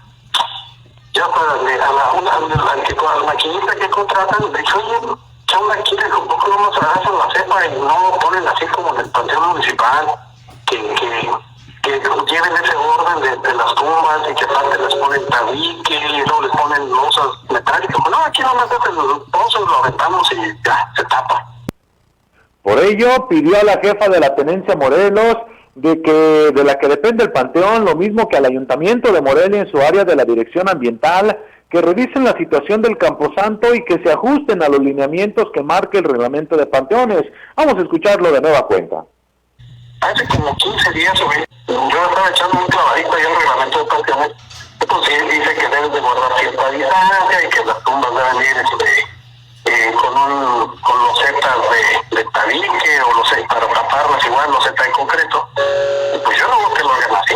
Ya para la maquinita que contratan, le dije, oye, ¿qué onda aquí? ¿Por qué no nos hacen la cepa y no ponen así como en el panteón municipal? Que lleven ese orden de las tumbas y que aparte les ponen tabique y luego les ponen losas metálicas. No, aquí nomás hacen los pozos, lo aventamos y ya, se tapa. Por ello, pidió a la jefa de la Tenencia Morelos, de la que depende el panteón, lo mismo que al Ayuntamiento de Morelia en su área de la Dirección Ambiental, que revisen la situación del Camposanto y que se ajusten a los lineamientos que marque el reglamento de panteones. Vamos a escucharlo de nueva cuenta. Hace como 15 días o 20, yo estaba echando un clavadito ahí en el reglamento de panteones, pues sí, dice que deben de guardar cierta distancia y que las tumbas deben ir con losetas de tabique o para taparlas igual, loseta de concreto. Y pues yo no veo que lo hagan así.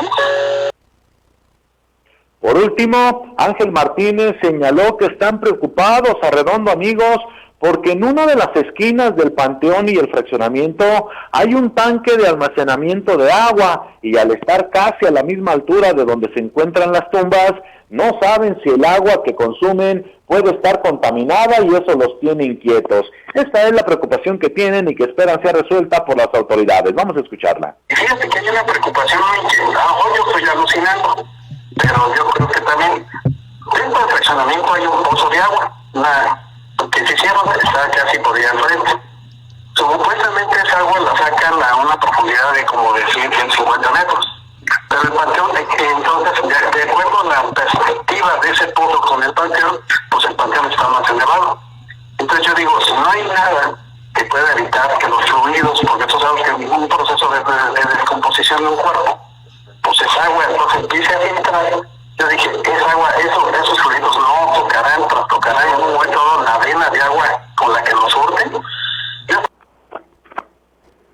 Por último, Ángel Martínez señaló que están preocupados, Arredondo, amigos, porque en una de las esquinas del panteón y el fraccionamiento hay un tanque de almacenamiento de agua y al estar casi a la misma altura de donde se encuentran las tumbas, no saben si el agua que consumen puede estar contaminada y eso los tiene inquietos. Esta es la preocupación que tienen y que esperan sea resuelta por las autoridades. Vamos a escucharla. Fíjate que hay una preocupación que a lo mejor yo estoy alucinando, pero yo creo que también dentro del fraccionamiento hay un pozo de agua, que se hicieron, está casi por ahí al frente. Supuestamente esa agua la sacan a una profundidad de como de 150 metros. Pero el panteón, entonces, de acuerdo a la perspectiva de ese pozo con el panteón, pues el panteón está más elevado. Entonces yo digo, si no hay nada que pueda evitar que los fluidos, porque tú sabes que en un proceso de descomposición de un cuerpo, pues esa agua entonces empiece a filtrar. Yo dije, esa agua, esos fluidos no trastocarán en un momento la vena de agua con la que nos surten.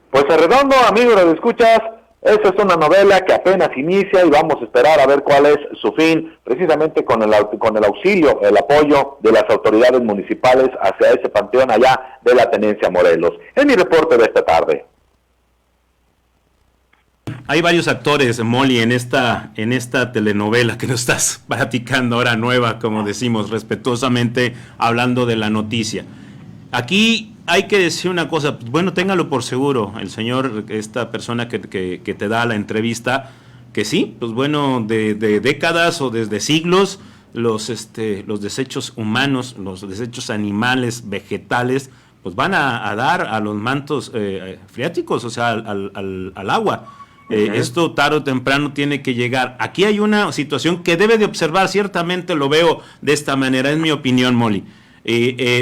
Pues Arredondo, amigos, lo escuchas. Esa es una novela que apenas inicia y vamos a esperar a ver cuál es su fin, precisamente con el auxilio, el apoyo de las autoridades municipales hacia ese panteón allá de la Tenencia Morelos. Es mi reporte de esta tarde. Hay varios actores, Molly, en esta telenovela que nos estás platicando ahora nueva, como decimos respetuosamente, hablando de la noticia. Aquí hay que decir una cosa, bueno, téngalo por seguro, el señor, esta persona que te da la entrevista, que sí, pues bueno, de décadas o desde siglos, los desechos humanos, los desechos animales, vegetales, pues van a dar a los mantos freáticos, o sea, al agua. Esto tarde o temprano tiene que llegar. Aquí hay una situación que debe de observar, ciertamente lo veo de esta manera, es mi opinión, Molly.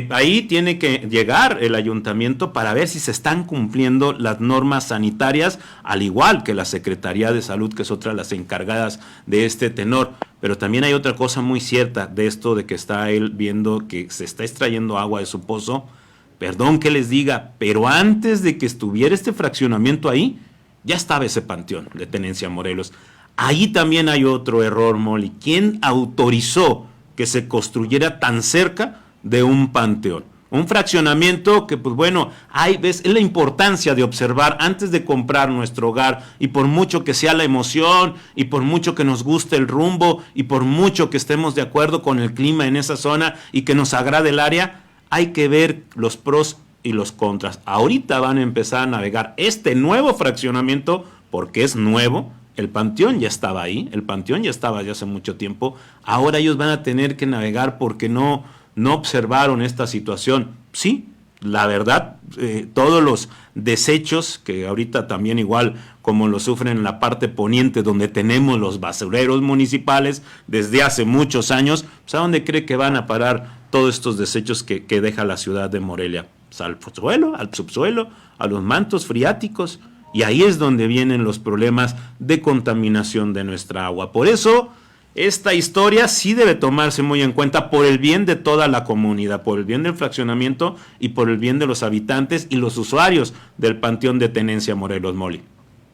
Ahí tiene que llegar el ayuntamiento para ver si se están cumpliendo las normas sanitarias, al igual que la Secretaría de Salud, que es otra de las encargadas de este tenor. Pero también hay otra cosa muy cierta de esto de que está él viendo que se está extrayendo agua de su pozo. Perdón que les diga, pero antes de que estuviera este fraccionamiento ahí, ya estaba ese panteón de Tenencia Morelos. Ahí también hay otro error, Molly. ¿Quién autorizó que se construyera tan cerca de un panteón? Un fraccionamiento que, pues bueno, es la importancia de observar antes de comprar nuestro hogar, y por mucho que sea la emoción, y por mucho que nos guste el rumbo, y por mucho que estemos de acuerdo con el clima en esa zona y que nos agrade el área, hay que ver los pros y los contras. Ahorita van a empezar a navegar este nuevo fraccionamiento porque es nuevo. El panteón ya estaba ahí, el panteón ya estaba ya hace mucho tiempo. Ahora ellos van a tener que navegar porque no observaron esta situación. Sí, la verdad, todos los desechos que ahorita también igual como lo sufren en la parte poniente donde tenemos los basureros municipales desde hace muchos años, pues ¿a dónde cree que van a parar todos estos desechos que deja la ciudad de Morelia? Pues al suelo, al subsuelo, a los mantos freáticos, y ahí es donde vienen los problemas de contaminación de nuestra agua. Por eso esta historia sí debe tomarse muy en cuenta por el bien de toda la comunidad, por el bien del fraccionamiento y por el bien de los habitantes y los usuarios del Panteón de Tenencia Morelos, Molly.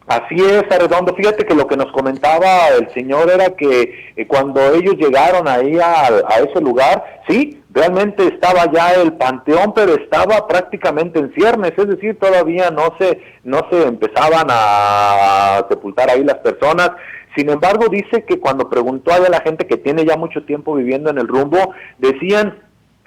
Así es, Arredondo. Fíjate que lo que nos comentaba el señor era que cuando ellos llegaron ahí a ese lugar, sí, realmente estaba ya el panteón, pero estaba prácticamente en ciernes, es decir, todavía no se empezaban a sepultar ahí las personas. Sin embargo, dice que cuando preguntó a la gente que tiene ya mucho tiempo viviendo en el rumbo, decían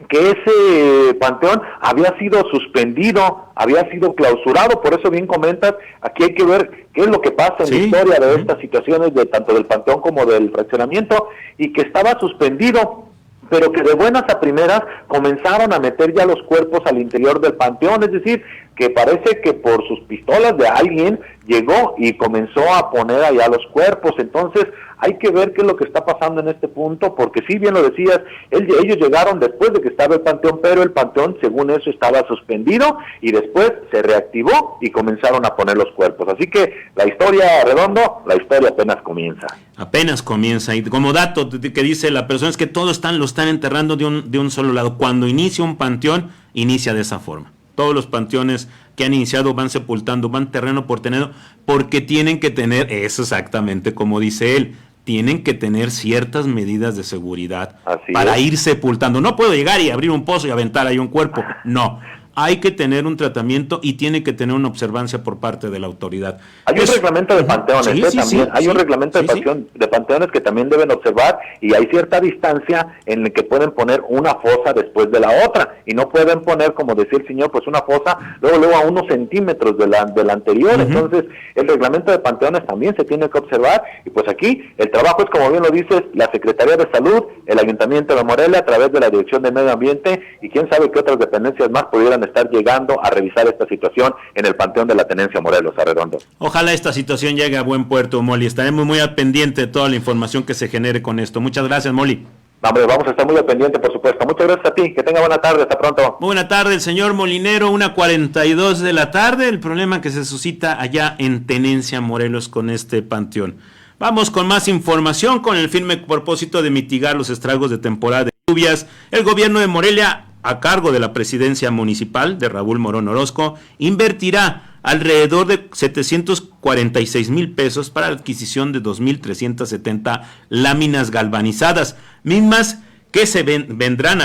que ese panteón había sido suspendido, había sido clausurado. Por eso bien comentas, aquí hay que ver qué es lo que pasa en la historia de estas situaciones, de tanto del panteón como del fraccionamiento, y que estaba suspendido, pero que de buenas a primeras comenzaron a meter ya los cuerpos al interior del panteón, es decir, que parece que por sus pistolas de alguien llegó y comenzó a poner allá los cuerpos. Entonces hay que ver qué es lo que está pasando en este punto, porque sí, bien lo decías, ellos llegaron después de que estaba el panteón, pero el panteón, según eso, estaba suspendido, y después se reactivó y comenzaron a poner los cuerpos. Así que la historia, Redondo, la historia apenas comienza. Apenas comienza, y como dato que dice la persona es que todo lo están enterrando de un solo lado. Cuando inicia un panteón, inicia de esa forma. Todos los panteones que han iniciado van sepultando, van terreno por terreno, porque tienen que tener, eso exactamente como dice él, tienen que tener ciertas medidas de seguridad para ir sepultando. No puedo llegar y abrir un pozo y aventar ahí un cuerpo, no. Hay que tener un tratamiento y tiene que tener una observancia por parte de la autoridad. Hay un reglamento de panteones, también. Hay un reglamento de panteones que también deben observar, y hay cierta distancia en la que pueden poner una fosa después de la otra, y no pueden poner, como decía el señor, pues una fosa luego a unos centímetros de la anterior. Entonces, el reglamento de panteones también se tiene que observar, y pues aquí el trabajo es, como bien lo dices, la Secretaría de Salud, el Ayuntamiento de Morelia, a través de la Dirección de Medio Ambiente, y quién sabe qué otras dependencias más pudieran estar llegando a revisar esta situación en el Panteón de la Tenencia Morelos, Arredondo. Ojalá esta situación llegue a buen puerto, Molly. Estaremos muy al pendiente de toda la información que se genere con esto. Muchas gracias, Molly. Vamos a estar muy al pendiente, por supuesto. Muchas gracias a ti. Que tenga buena tarde. Hasta pronto. Muy buena tarde, el señor Molinero. 1:42 de la tarde. El problema que se suscita allá en Tenencia, Morelos, con este panteón. Vamos con más información. Con el firme propósito de mitigar los estragos de temporada de lluvias, el gobierno de Morelia, a cargo de la presidencia municipal de Raúl Morón Orozco, invertirá alrededor de 746,000 pesos para la adquisición de 2,370 láminas galvanizadas, mismas que vendrán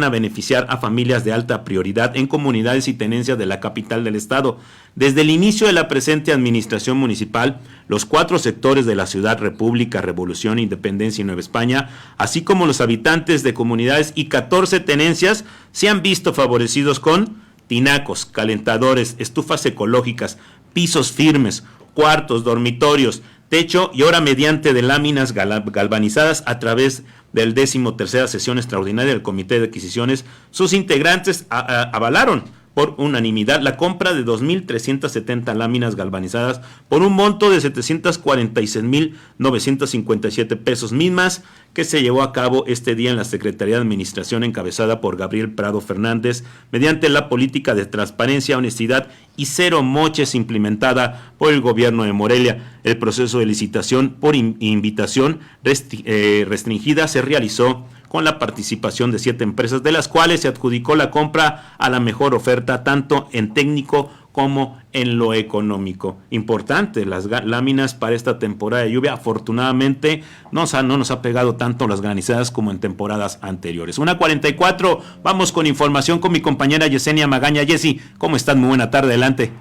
a beneficiar a familias de alta prioridad en comunidades y tenencias de la capital del estado. Desde el inicio de la presente administración municipal, los 4 sectores de la ciudad: República, Revolución, Independencia y Nueva España, así como los habitantes de comunidades y 14 tenencias, se han visto favorecidos con tinacos, calentadores, estufas ecológicas, pisos firmes, cuartos, dormitorios, techo, y ahora mediante de láminas galvanizadas a través del 13ª sesión extraordinaria del Comité de Adquisiciones. Sus integrantes avalaron por unanimidad la compra de 2,370 láminas galvanizadas por un monto de 746,957 pesos, mismas que se llevó a cabo este día en la Secretaría de Administración, encabezada por Gabriel Prado Fernández, mediante la política de transparencia, honestidad y cero moches implementada por el gobierno de Morelia. El proceso de licitación por invitación restringida se realizó con la participación de 7 empresas, de las cuales se adjudicó la compra a la mejor oferta, tanto en técnico como en lo económico. Importante, las láminas para esta temporada de lluvia, afortunadamente no nos ha pegado tanto las granizadas como en temporadas anteriores. 1:44, vamos con información con mi compañera Yesenia Magaña. Yesi, ¿cómo estás? Muy buena tarde, adelante.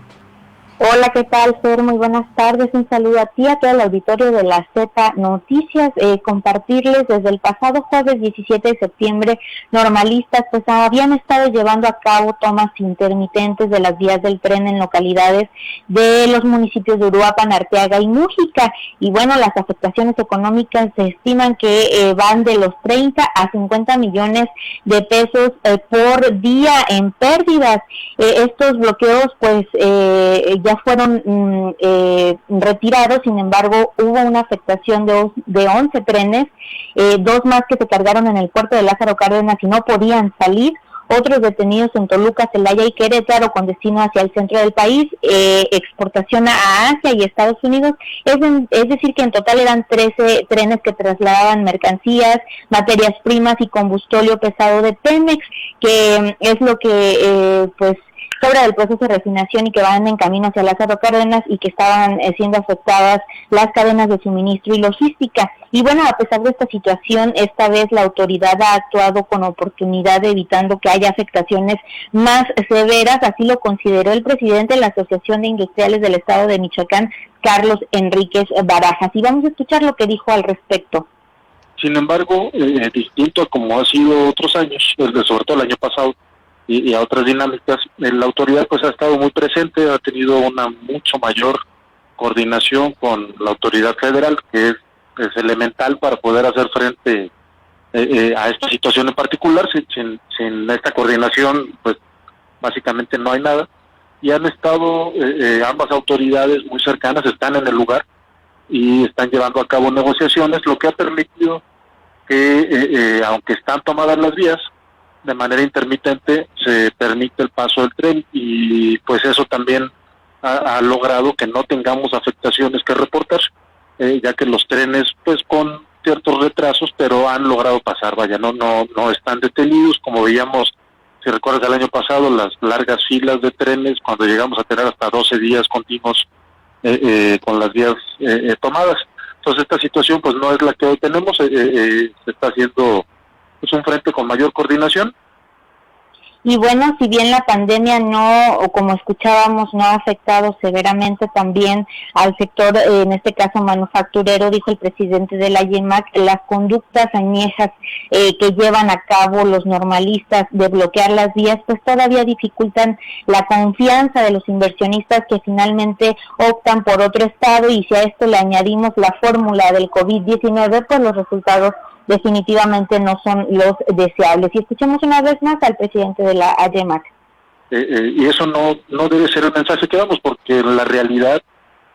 Hola, ¿qué tal, Fer? Muy buenas tardes. Un saludo a ti, a todo el auditorio de la Z Noticias. Compartirles desde el pasado jueves 17 de septiembre, normalistas pues habían estado llevando a cabo tomas intermitentes de las vías del tren en localidades de los municipios de Uruapan, Arteaga y Mújica. Y bueno, las afectaciones económicas se estiman que van de los 30 a 50 millones de pesos por día en pérdidas. Estos bloqueos pues ya fueron retirados. Sin embargo, hubo una afectación de 11 trenes, 2 más que se cargaron en el puerto de Lázaro Cárdenas y no podían salir, otros detenidos en Toluca, Celaya y Querétaro con destino hacia el centro del país, exportación a Asia y Estados Unidos. Es decir, que en total eran 13 trenes que trasladaban mercancías, materias primas y combustóleo pesado de Pemex, que es lo que sobre el proceso de refinación y que van en camino hacia Lázaro Cárdenas y que estaban siendo afectadas las cadenas de suministro y logística. Y bueno, a pesar de esta situación, esta vez la autoridad ha actuado con oportunidad, evitando que haya afectaciones más severas. Así lo consideró el presidente de la Asociación de Industriales del Estado de Michoacán, Carlos Enríquez Barajas. Y vamos a escuchar lo que dijo al respecto. Sin embargo, distinto a como ha sido otros años, sobre todo el año pasado, y a otras dinámicas, la autoridad pues ha estado muy presente, ha tenido una mucho mayor coordinación con la autoridad federal, que es elemental para poder hacer frente a esta situación en particular. Sin esta coordinación, pues básicamente no hay nada, y han estado ambas autoridades muy cercanas, están en el lugar y están llevando a cabo negociaciones, lo que ha permitido que, aunque están tomadas las vías, de manera intermitente se permite el paso del tren, y pues eso también ha logrado que no tengamos afectaciones que reportar, ya que los trenes pues con ciertos retrasos, pero han logrado pasar, vaya, no están detenidos, como veíamos, si recuerdas el año pasado, las largas filas de trenes, cuando llegamos a tener hasta 12 días continuos con las vías tomadas. Entonces esta situación pues no es la que hoy tenemos, se está haciendo pues un frente con mayor coordinación. Y bueno, si bien la pandemia no, o como escuchábamos, no ha afectado severamente también al sector, en este caso manufacturero, dijo el presidente de la AYEMAC, las conductas añejas que llevan a cabo los normalistas de bloquear las vías, pues todavía dificultan la confianza de los inversionistas que finalmente optan por otro estado, y si a esto le añadimos la fórmula del COVID-19, pues los resultados definitivamente no son los deseables. Y escuchemos una vez más al presidente de la AYEMAC. Y eso no debe ser el mensaje que damos, porque en la realidad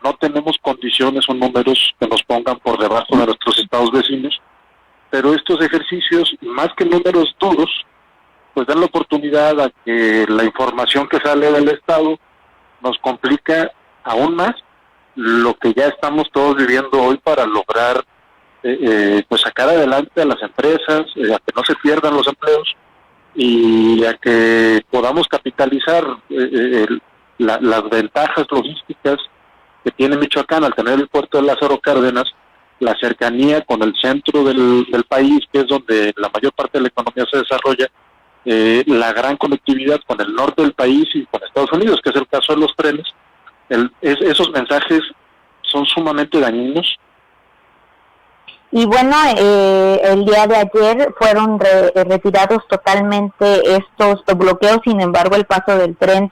no tenemos condiciones o números que nos pongan por debajo de nuestros estados vecinos, pero estos ejercicios, más que números duros, pues dan la oportunidad a que la información que sale del estado nos complica aún más lo que ya estamos todos viviendo hoy para lograr pues sacar adelante a las empresas, a que no se pierdan los empleos y a que podamos capitalizar las ventajas logísticas que tiene Michoacán al tener el puerto de Lázaro Cárdenas, la cercanía con el centro del país, que es donde la mayor parte de la economía se desarrolla, la gran conectividad con el norte del país y con Estados Unidos, que es el caso de los trenes. Esos mensajes son sumamente dañinos. Y bueno, el día de ayer fueron retirados totalmente estos bloqueos. Sin embargo, el paso del tren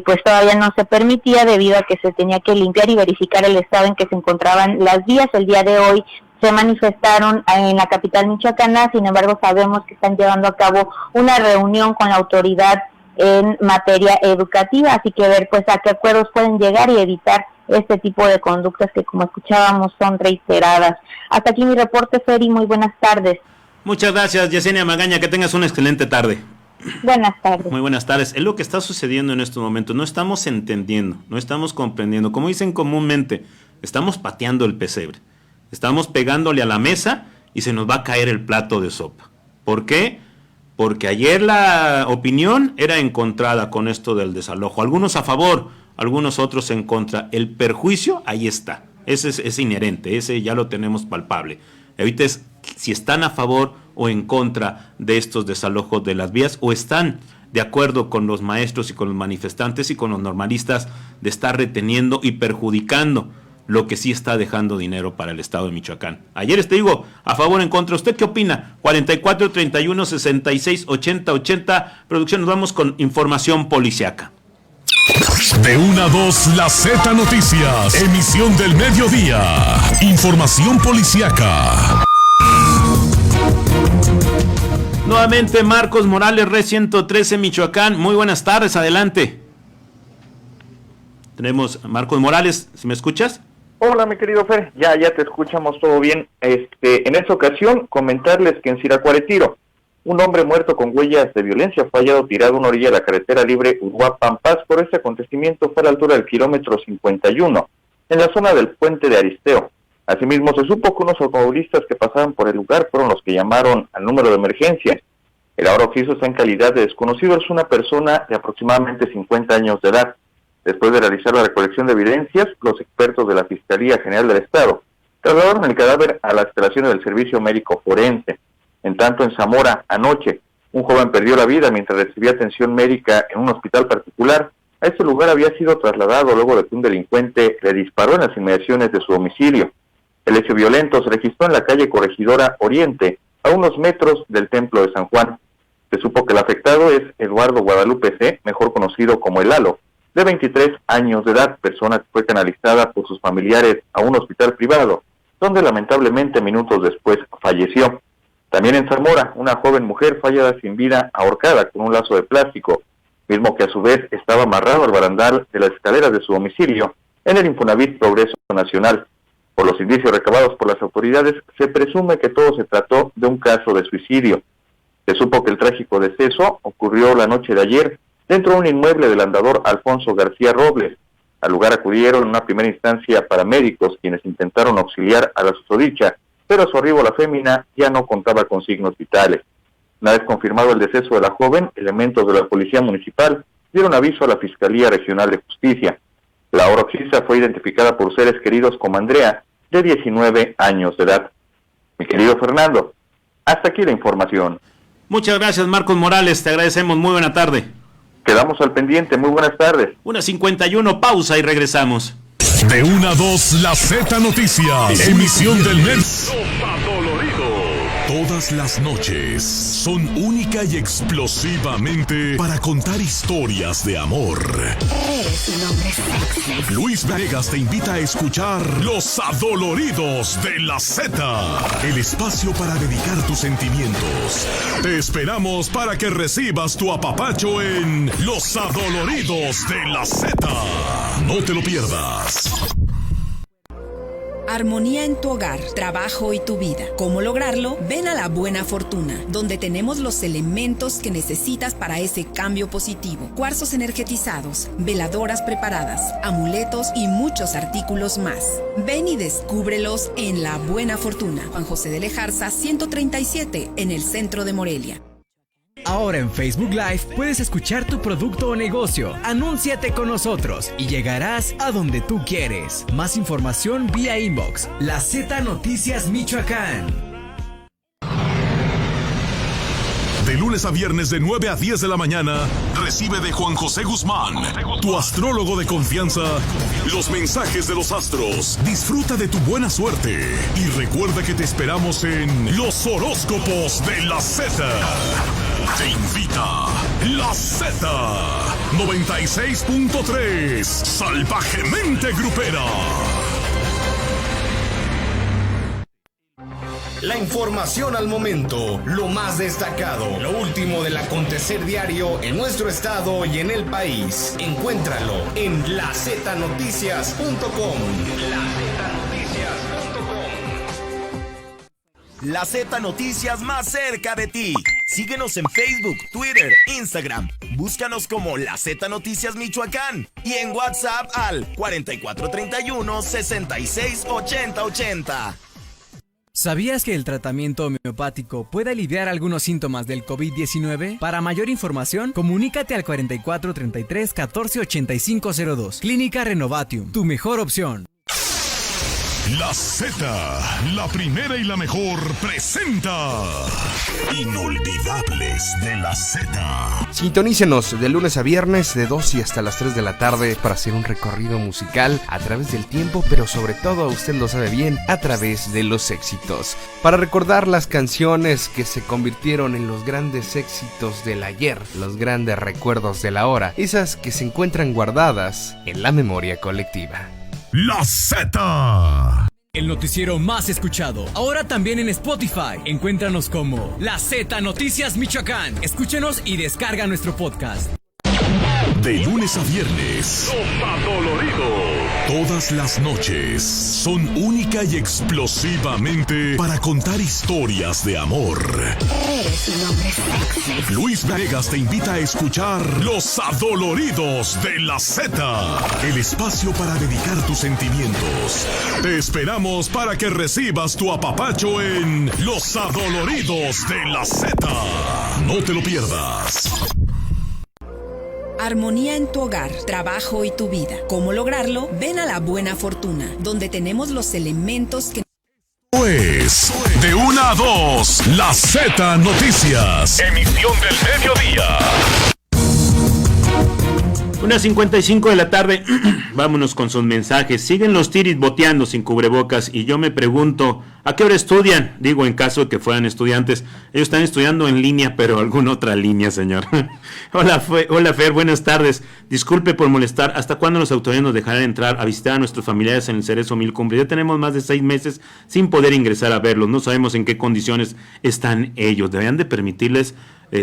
pues todavía no se permitía, debido a que se tenía que limpiar y verificar el estado en que se encontraban las vías. El día de hoy se manifestaron en la capital michoacana. Sin embargo, sabemos que están llevando a cabo una reunión con la autoridad en materia educativa, así que ver pues a qué acuerdos pueden llegar y evitar este tipo de conductas que, como escuchábamos, son reiteradas. Hasta aquí mi reporte, Feri, muy buenas tardes. Muchas gracias, Yesenia Magaña, que tengas una excelente tarde. Buenas tardes. Muy buenas tardes. Es lo que está sucediendo en estos momentos, no estamos entendiendo, no estamos comprendiendo, como dicen comúnmente, estamos pateando el pesebre, estamos pegándole a la mesa y se nos va a caer el plato de sopa. ¿Por qué? Porque ayer la opinión era encontrada con esto del desalojo, algunos a favor, algunos otros en contra. El perjuicio ahí está, ese es inherente, ese ya lo tenemos palpable. Ahorita es si están a favor o en contra de estos desalojos de las vías, o están de acuerdo con los maestros y con los manifestantes y con los normalistas de estar reteniendo y perjudicando lo que sí está dejando dinero para el estado de Michoacán. Ayer te digo, a favor o en contra. ¿Usted qué opina? 44 31 66 80 80. Producción, nos vamos con información policiaca. De 1 a 2, la Z Noticias, emisión del mediodía, información policiaca. Nuevamente Marcos Morales, Red 113 Michoacán. Muy buenas tardes, adelante. Tenemos a Marcos Morales, ¿sí me escuchas? Hola, mi querido Fer, ya te escuchamos, todo bien. En esta ocasión, comentarles que en Siracuaretiro, un hombre muerto con huellas de violencia fue hallado tirado a una orilla de la carretera libre Uruapan-Paz. Por este acontecimiento fue a la altura del kilómetro 51, en la zona del puente de Aristeo. Asimismo, se supo que unos automovilistas que pasaban por el lugar fueron los que llamaron al número de emergencia. El ahora occiso está en calidad de desconocido, es una persona de aproximadamente 50 años de edad. Después de realizar la recolección de evidencias, los expertos de la Fiscalía General del Estado trasladaron el cadáver a las instalaciones del Servicio Médico Forense. En tanto, en Zamora, anoche, un joven perdió la vida mientras recibía atención médica en un hospital particular. A este lugar había sido trasladado luego de que un delincuente le disparó en las inmediaciones de su domicilio. El hecho violento se registró en la calle Corregidora Oriente, a unos metros del Templo de San Juan. Se supo que el afectado es Eduardo Guadalupe C., mejor conocido como El Lalo, de 23 años de edad, persona que fue canalizada por sus familiares a un hospital privado, donde lamentablemente minutos después falleció. También en Zamora, una joven mujer fue hallada sin vida ahorcada con un lazo de plástico, mismo que a su vez estaba amarrado al barandal de las escaleras de su domicilio en el Infonavit Progreso Nacional. Por los indicios recabados por las autoridades, se presume que todo se trató de un caso de suicidio. Se supo que el trágico deceso ocurrió la noche de ayer dentro de un inmueble del andador Alfonso García Robles. Al lugar acudieron en una primera instancia paramédicos, quienes intentaron auxiliar a la susodicha, pero a su arribo la fémina ya no contaba con signos vitales. Una vez confirmado el deceso de la joven, elementos de la Policía Municipal dieron aviso a la Fiscalía Regional de Justicia. La ahora occisa fue identificada por seres queridos como Andrea, de 19 años de edad. Mi querido Fernando, hasta aquí la información. Muchas gracias, Marcos Morales, te agradecemos. Muy buena tarde. Quedamos al pendiente, muy buenas tardes. 1:51, pausa y regresamos. De 1 a 2, la Z Noticias. Emisión del mes. Todas las noches son única y explosivamente para contar historias de amor. Eres un hombre sexy. Luis Vegas te invita a escuchar Los Adoloridos de la Z. El espacio para dedicar tus sentimientos. Te esperamos para que recibas tu apapacho en Los Adoloridos de la Z. No te lo pierdas. Armonía en tu hogar, trabajo y tu vida. ¿Cómo lograrlo? Ven a La Buena Fortuna, donde tenemos los elementos que necesitas para ese cambio positivo. Cuarzos energetizados, veladoras preparadas, amuletos y muchos artículos más. Ven y descúbrelos en La Buena Fortuna. Juan José de Lejarza, 137, en el centro de Morelia. Ahora en Facebook Live puedes escuchar tu producto o negocio. Anúnciate con nosotros y llegarás a donde tú quieres. Más información vía inbox. La Z Noticias Michoacán. De lunes a viernes de 9 a 10 de la mañana, recibe de Juan José Guzmán, tu astrólogo de confianza, los mensajes de los astros. Disfruta de tu buena suerte y recuerda que te esperamos en Los Horóscopos de la Z. Te invita la Z 96.3, salvajemente grupera. La información al momento, lo más destacado, lo último del acontecer diario en nuestro estado y en el país. Encuéntralo en laznoticias.com. La Z Noticias más cerca de ti. Síguenos en Facebook, Twitter, Instagram. Búscanos como La Z Noticias Michoacán. Y en WhatsApp al 4431-668080. ¿Sabías que el tratamiento homeopático puede aliviar algunos síntomas del COVID-19? Para mayor información, comunícate al 4433-148502. Clínica Renovatium, tu mejor opción. La Z, la primera y la mejor, presenta Inolvidables de la Z. Sintonícenos de lunes a viernes de 2 y hasta las 3 de la tarde para hacer un recorrido musical a través del tiempo, pero sobre todo, usted lo sabe bien, a través de los éxitos. Para recordar las canciones que se convirtieron en los grandes éxitos del ayer, los grandes recuerdos de la hora, esas que se encuentran guardadas en la memoria colectiva. La Z. El noticiero más escuchado, ahora también en Spotify. Encuéntranos como La Z Noticias Michoacán. Escúchenos y descarga nuestro podcast. De lunes a viernes, Los Adoloridos. Todas las noches son única y explosivamente para contar historias de amor. Eres un hombre sexy. Luis Vegas te invita a escuchar Los Adoloridos de la Z. El espacio para dedicar tus sentimientos. Te esperamos para que recibas tu apapacho en Los Adoloridos de la Z. No te lo pierdas. Armonía en tu hogar, trabajo y tu vida. ¿Cómo lograrlo? Ven a La Buena Fortuna, donde tenemos los elementos que... Pues, de 1 a 2, la Z Noticias. Emisión del mediodía. 1:55 de la tarde. Vámonos con sus mensajes. Siguen los tiris boteando sin cubrebocas y yo me pregunto, ¿a qué hora estudian? Digo, en caso de que fueran estudiantes. Ellos están estudiando en línea, pero alguna otra línea, señor. Hola, Fer, buenas tardes. Disculpe por molestar. ¿Hasta cuándo los autoridades nos dejarán entrar a visitar a nuestros familiares en el Cerezo Mil Cumbres? Ya tenemos más de 6 meses sin poder ingresar a verlos. No sabemos en qué condiciones están ellos. Deberían de permitirles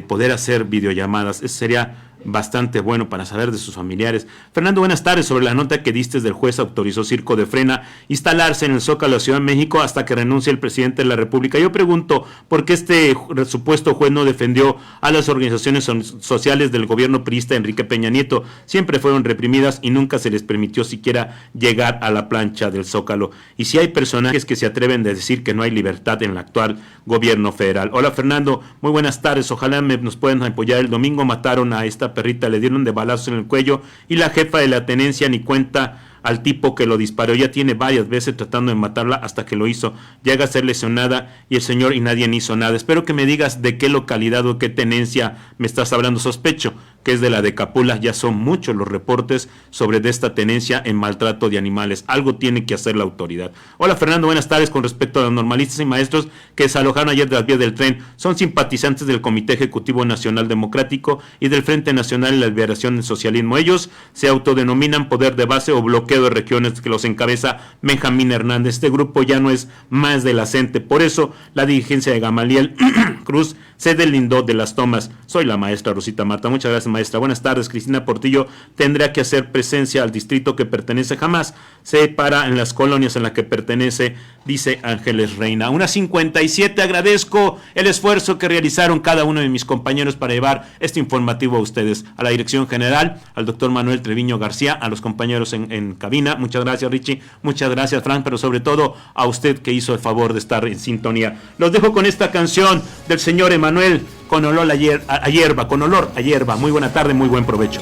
poder hacer videollamadas. Eso sería bastante bueno para saber de sus familiares. Fernando, buenas tardes. Sobre la nota que diste del juez autorizó Circo de Frena instalarse en el Zócalo de la Ciudad de México hasta que renuncie el presidente de la República. Yo pregunto, ¿por qué este supuesto juez no defendió a las organizaciones sociales del gobierno priista Enrique Peña Nieto? Siempre fueron reprimidas y nunca se les permitió siquiera llegar a la plancha del Zócalo. Y si hay personajes que se atreven a decir que no hay libertad en el actual gobierno federal. Hola, Fernando, muy buenas tardes. Ojalá nos puedan apoyar. El domingo mataron a esta perrita, le dieron de balazos en el cuello y la jefa de la tenencia ni cuenta al tipo que lo disparó. Ya tiene varias veces tratando de matarla hasta que lo hizo. Llega a ser lesionada y el señor y nadie hizo nada. Espero que me digas de qué localidad o qué tenencia me estás hablando. Sospecho que es de la de Capula. Ya son muchos los reportes sobre de esta tenencia en maltrato de animales. Algo tiene que hacer la autoridad. Hola, Fernando, buenas tardes. Con respecto a los normalistas y maestros que desalojaron ayer de las vías del tren, son simpatizantes del Comité Ejecutivo Nacional Democrático y del Frente Nacional de la Liberación del Socialismo. Ellos se autodenominan Poder de Base o Bloqueo de Regiones, que los encabeza Benjamín Hernández. Este grupo ya no es más de la CENTE. Por eso la dirigencia de Gamaliel Cruz se deslindó de las tomas. Soy la maestra Rosita Marta. Muchas gracias, maestra. Buenas tardes. Cristina Portillo tendrá que hacer presencia al distrito que pertenece. Jamás se para en las colonias en las que pertenece, dice Ángeles Reina. 1:57. Agradezco el esfuerzo que realizaron cada uno de mis compañeros para llevar este informativo a ustedes. A la dirección general, al doctor Manuel Treviño García, a los compañeros en cabina. Muchas gracias, Richie. Muchas gracias, Frank, pero sobre todo a usted que hizo el favor de estar en sintonía. Los dejo con esta canción del señor Emanuel, con olor a hierba, con olor a hierba. Muy buena tarde, muy buen provecho.